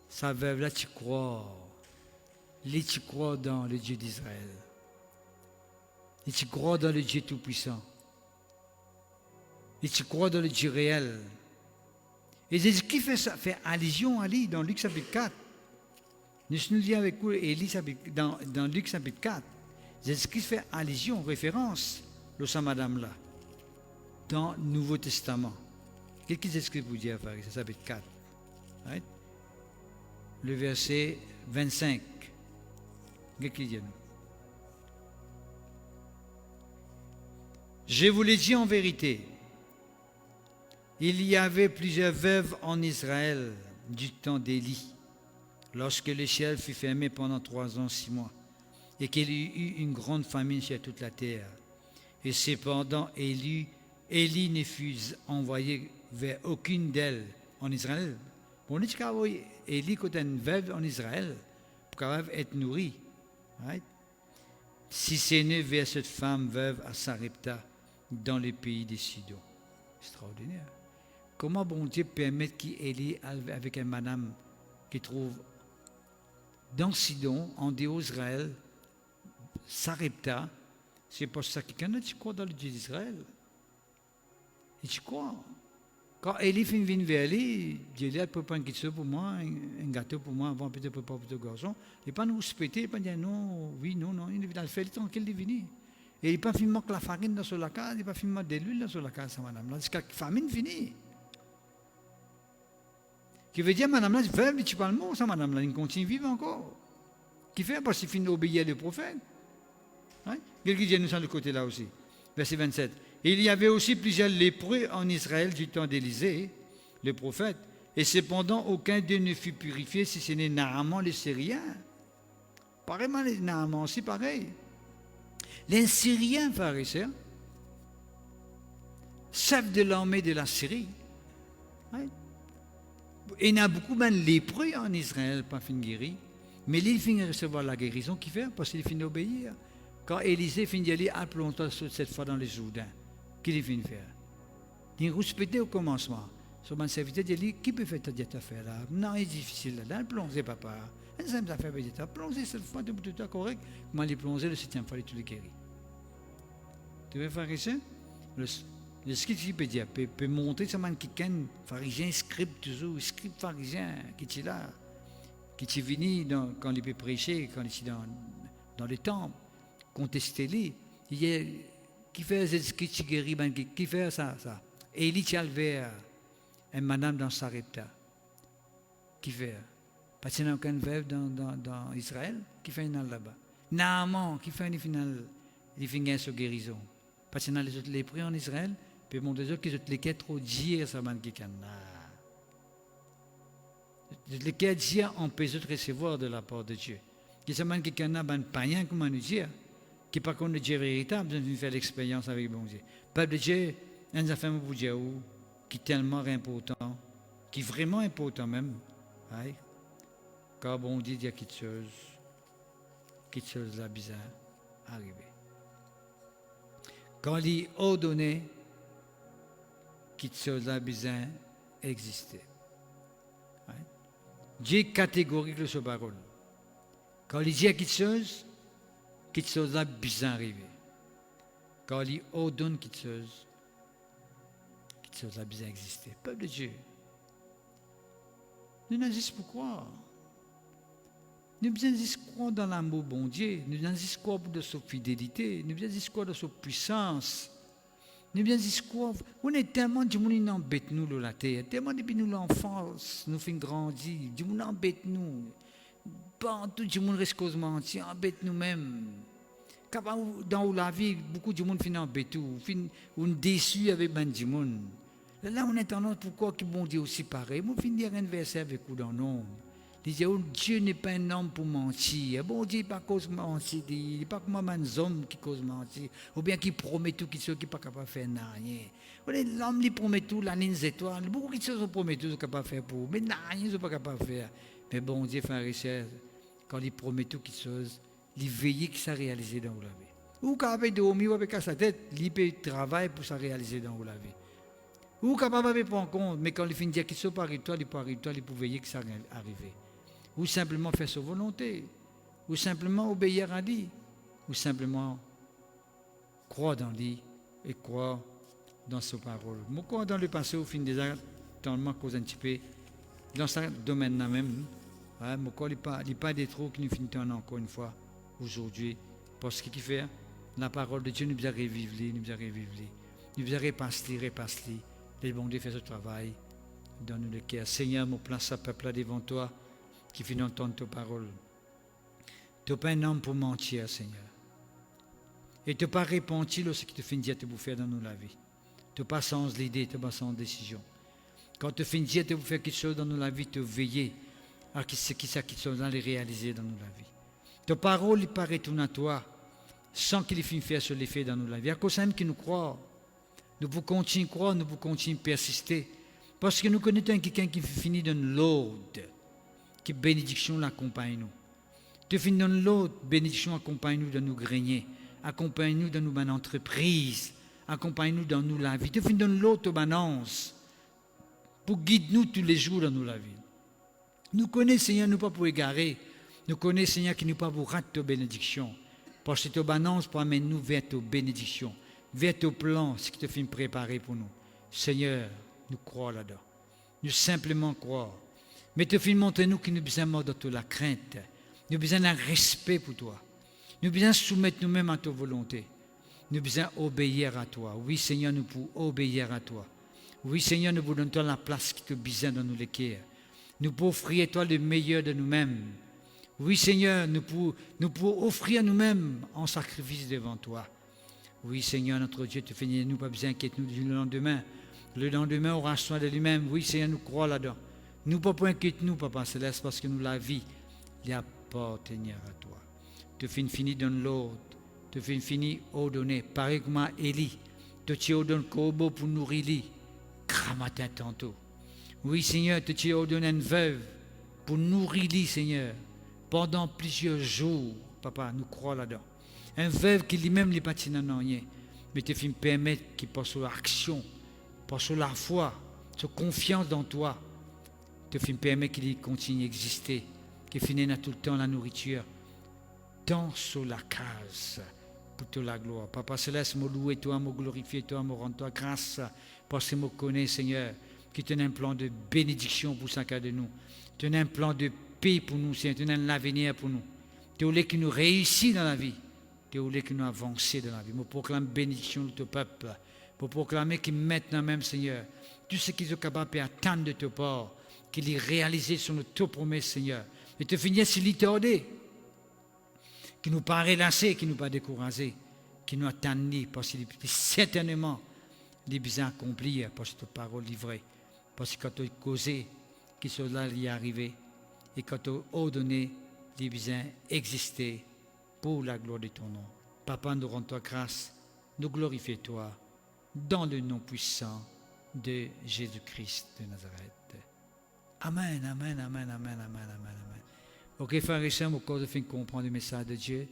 Sa veuve-là, tu crois. Tu crois dans le Dieu d'Israël. Et tu crois dans le Dieu Tout-Puissant. Et tu crois dans le Dieu réel. Et Jésus qui fait ça, fait allusion à lui dans Luc chapitre 4. Nous lisons avec vous dans Luc chapitre 4. Jésus qui fait allusion, référence, de sa madame-là, dans le Nouveau Testament. Qu'est-ce que Jésus vous dit à faire? Ça chapitre 4. Right? Le verset 25. Qu'est-ce qu'il dit? Je vous l'ai dit en vérité. Il y avait plusieurs veuves en Israël du temps d'Élie, lorsque le ciel fut fermé pendant 3 ans, 6 mois, et qu'il y eut une grande famine sur toute la terre. Et cependant, Élie ne fut envoyé vers aucune d'elles en Israël. On dit qu'Élie était une veuve en Israël pour être nourrie. Right? Si ce n'est vers cette femme veuve à Sarepta, dans le pays des Sidon. Extraordinaire. Comment bon Dieu permet qu'Élie, avec une madame qui trouve dans Sidon, en dehors d'Israël, Sarepta, c'est pour ça que quelqu'un tu crois dans le Dieu d'Israël. Et tu crois. Quand Élie vient vers lui, Dieu lui a préparé une question pour moi, un gâteau pour moi, avant peut-être pour le garçon. Il n'a pas nous respecter, il n'a pas dit non, oui, non, non, il a fait tranquille de venir. Et il n'a pas fait que la farine dans la case, il n'a pas fait de l'huile dans la case, madame. Là, jusqu'à la famine finie. Qui veut dire, madame, là, veuve, tu parles mot, ça, madame, là, il continue à vivre encore. Qui fait parce qu'il finit d'obéir le prophète. Hein? Quelqu'un dit nous sommes de côté là aussi. Verset 27. Et il y avait aussi plusieurs lépreux en Israël du temps d'Élisée, le prophète, et cependant aucun d'eux ne fut purifié si ce n'est Naaman le Syrien. Pareillement, les Naaman aussi pareil. Les Syriens, frères et sœurs, chef de l'armée de la Syrie. Hein? Et il y a beaucoup de lépreux en Israël, pas fin guéri. Mais lui, il finit recevoir la guérison qu'il fait parce qu'il finit d'obéir. Quand Élisée finit d'aller implanter cette fois dans les Jourdains, qu'il finit de faire? Il respectait au commencement. Son serviteur dit, qui peut faire cette affaire-là? Non, c'est difficile là. Il plonge, papa. Il simple affaire, il plonge cette fois, tout est correct. Comment il plonge le 7e fois, il tout le guérit. Tu veux faire ça? Le script peut dire, peut montrer ce man qui est pharisien, script toujours, script pharisien, qui est là, qui est venu quand il peut prêcher, quand il est dans les temples, contester lui. Qui fait ce script qui guérit, qui fait ça? Élie Chalver, une madame dans Sarepta, qui fait? Parce qu'il n'y a aucune veuve dans Israël, qui fait une là-bas. Naaman, qui fait une finale, il finit sur guérison. Parce qu'il y a les autres lépreux en Israël, puis bon, des autres qui sont les quêtes trop dire ça man qui can. Les quêtes dire on peut de recevoir de la part de Dieu. Qui ça man qui can ban païen comment nous dire, qui par contre Dieu véritable, nous avons fait l'expérience avec bon Dieu. Peuple de Dieu, un affaire pour Dieu qui est tellement important, qui est vraiment important même. Ouais. Quand bon Dieu dit quelque chose là bizarre arrivé. Quand il a ordonné, quelque chose là bizarre existait. Ouais. Dieu est catégorique de sa parole. Quand il dit quelque chose là bizarre arrivé. Quand il ordonne quelque chose là bizarre existait. Peuple de Dieu. Nous n'avons juste pour croire. Nous avons juste croire dans l'amour bon Dieu. Nous avons juste croire de sa fidélité. Nous avons juste croire de sa puissance. Nous avons juste croire. On est tellement du monde qui embête nous la terre. Tellement depuis nous l'enfance, nous faisons grandir. Du monde embête nous. Pas tout le monde reste cause mentir. Embête nous-mêmes. Dans la vie, beaucoup de monde finit embêté. On est déçu avec du monde. Là, on est tendance pourquoi que bon Dieu aussi pareil. Moi, je finis un verset avec vous dans l'homme. Il dit, oh, Dieu n'est pas un homme pour mentir. Bon Dieu n'est pas cause mentir. Il n'est pas comme un homme qui cause mentir. Ou bien qui promet tout, qui n'est pas capable de faire rien. L'homme lui promet tout, la ligne étoile. Beaucoup de choses promet tout, sont capables de faire pour. Mais rien, ils ne sont pas capables de faire. Mais bon Dieu fait un richesse. Quand il promet tout, quelque chose, il veille que ça réalise dans la vie. Ou capable de dormir avec sa tête, il peut travailler pour ça réaliser dans la vie. Ou capable de prendre compte, mais quand il finit de dire qu'il ne pas arrivé, il peut veiller que ça arrive. Ou simplement faire sa volonté, ou simplement obéir à lui, ou simplement croire dans lui et croire dans sa parole. Moi, croire dans le passé, au fin des ans, tellement cause un petit peu, dans ce domaine-là même, moi, il n'y a pas des trous qui nous finissent encore une fois, aujourd'hui, parce qu'il fait la parole de Dieu nous a revivre, nous a repasser, les bons Dieu fait ce travail, donne-nous le cœur. Seigneur, mon place à peuple là devant toi, qui finit d'entendre ta parole. Tu n'es pas un homme pour mentir, Seigneur. Et tu n'es pas repenti lorsque tu finis de te faire dans la vie. Tu n'es pas sans l'idée, tu n'es pas sans décision. Quand tu finis de te faire quelque chose dans la vie, tu veilles à ce qui sont dans les réaliser dans la vie. Ta parole il paraît tout à toi, sans qu'il finisse faire sur l'effet dans la vie. À cause même qui nous croit, nous pouvons continuer à croire, nous pouvons continuer à persister. Parce que nous connaissons quelqu'un qui finit dans l'ordre. Que bénédiction l'accompagne nous. Tu finis dans l'autre, bénédiction accompagne nous dans nos greniers, accompagne nous dans nos entreprises, accompagne nous dans nous la vie. Tu finis dans l'autre balance pour guider nous tous les jours dans nous la vie. Nous connaissons Seigneur, nous pas pour égarer. Nous connaissons Seigneur qui nous pas pour rater ta bénédiction. Parce que ta balance pour amener nous vers ta bénédiction, vers ton plan, ce qui te fait préparer pour nous. Seigneur, nous croyons là-dedans. Nous simplement croyons. Mais te fais montrer nous que nous besoin de la crainte. Nous besoin d'un respect pour toi. Nous besoin soumettre nous-mêmes à ta volonté. Nous besoin obéir à toi. Oui, Seigneur, nous pouvons obéir à toi. Oui, Seigneur, nous vous donnons la place qui te besoin dans nos cœurs. Nous pouvons offrir à toi le meilleur de nous-mêmes. Oui, Seigneur, nous pouvons offrir nous-mêmes en sacrifice devant toi. Oui, Seigneur, notre Dieu, te fais nous pas besoin d'inquiéter nous du lendemain. Le lendemain aura soin de lui-même. Oui, Seigneur, nous croyons là-dedans. Nous ne pouvons pas inquiéter nous, Papa Céleste, parce que nous, la vie, il appartient à toi. Te fais fini dans l'ordre. Te fais fini ordonner. Pareil comme à Élie. Te ordonne le corbeau pour nourrir lui. Matin tantôt. Oui, Seigneur, te ordonne une veuve pour nourrir lui, Seigneur, pendant plusieurs jours. Papa, nous croyons là-dedans. Un veuve qui lui-même n'est pas dans rien, mais te fait permettre qu'il passe sur l'action, passe sur la foi, sur confiance dans toi. Te fait permettre qu'il continue d'exister, qu'il finisse tout le temps la nourriture, tant sur la case. Pour toute la gloire. Papa Céleste, me louer toi, me glorifier toi, me rendre toi grâce, parce que me connais, Seigneur, qui te un plan de bénédiction pour chacun de nous. Tu as un plan de paix pour nous, Seigneur. Tu as un avenir pour nous. Tu voulais que nous réussissions dans la vie. Tu voulais que nous avancions dans la vie. Je proclame bénédiction de ton peuple. Pour proclamer qu'ils maintenant même, Seigneur, tout ce qu'ils sont capables d'attendre de ta part, qu'ils aient réalisé sur notre promesse, Seigneur. Et te finir sur l'itordé. Qui nous pas relâchés, qui nous pas découragés, qui nous attendent, parce qu'il est certainement des besoins accomplis, parce que ta parole livrée, parce que quand tu as causé, que cela y est arrivé, et quand tu as ordonné, des besoins exister pour la gloire de ton nom. Papa, nous rendons toi grâce, nous glorifions toi, dans le nom puissant de Jésus-Christ de Nazareth. Amen, amen, amen, amen, amen, amen, amen. Ok, frères et sœurs, au de fin comprendre le message de Dieu.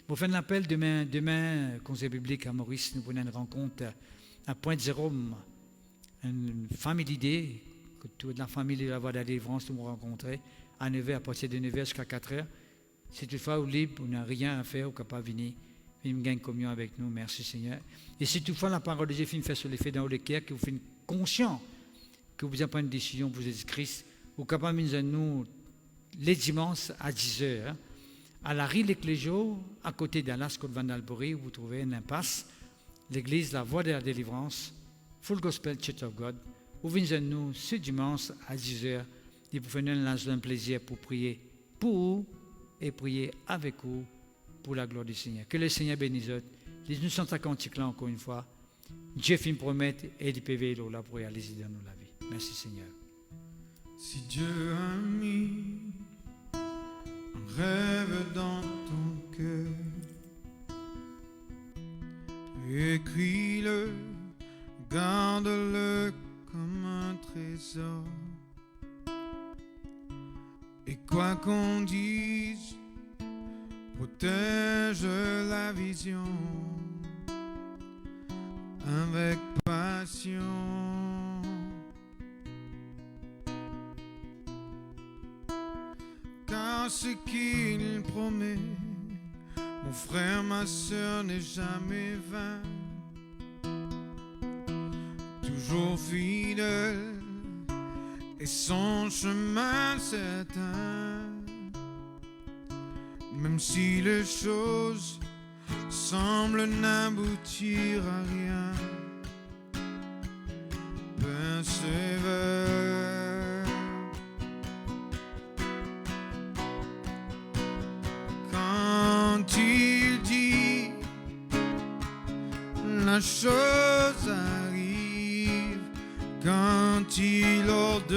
Pour faire l'appel demain, conseil biblique à Maurice, nous prenons une rencontre à Pointe-Jérôme, une famille d'idées, que toute la famille de la Voix de la Délivrance nous rencontrer à 9h, à partir de 9h jusqu'à 4h. Si toutefois vous libre, vous n'avez rien à faire, vous n'avez pas venir, venir gagner communion avec nous, merci Seigneur. Et si toutefois la parole de Dieu fait sur les faits dans le cœur, que vous faites conscient que vous avez pris une décision pour Jésus-Christ, vous êtes capable de nous les dimanches à 10h, à la rue L'Ecclésiaux, à côté d'Alas, côte Vandalbury, où vous trouvez une impasse, l'église La Voix de la Délivrance, Full Gospel Church of God, où venez nous ce dimanche à 10h, et vous faites un plaisir pour prier pour vous et prier avec vous pour la gloire du Seigneur. Que le Seigneur bénisse. Nous sommes à cantique là encore une fois. Dieu fait une promesse et il peut veiller là pour réaliser dans nous la vie. Merci Seigneur. Si Dieu a mis un rêve dans ton cœur, écris-le, garde-le comme un trésor. Et quoi qu'on dise, protège la vision avec passion. Car ce qu'il promet, mon frère, ma sœur, n'est jamais vain. Toujours fidèle et son chemin certain. Même si les choses semblent n'aboutir à rien, persévère. Quand il dit, la chose arrive. Quand il ordonne,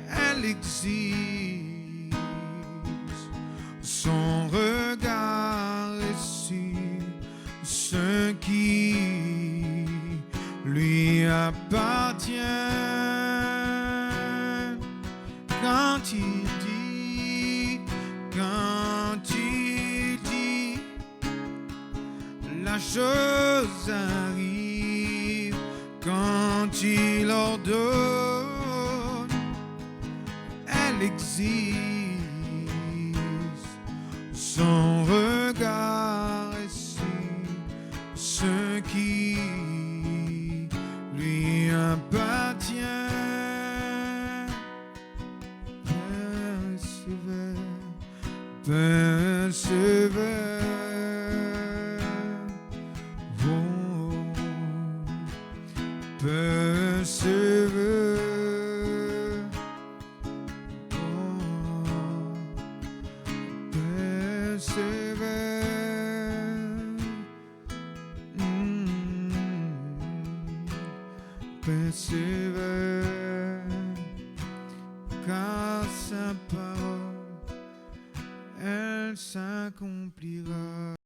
elle exige. Son regard est sur ce qui lui appartient. Quand il dit, la chose arrive. Quand il ordonne, elle exige. Son regard est sur ce qui persévère, oh, persévère, oh, persévère, persévère, car sa parole, elle s'accomplira.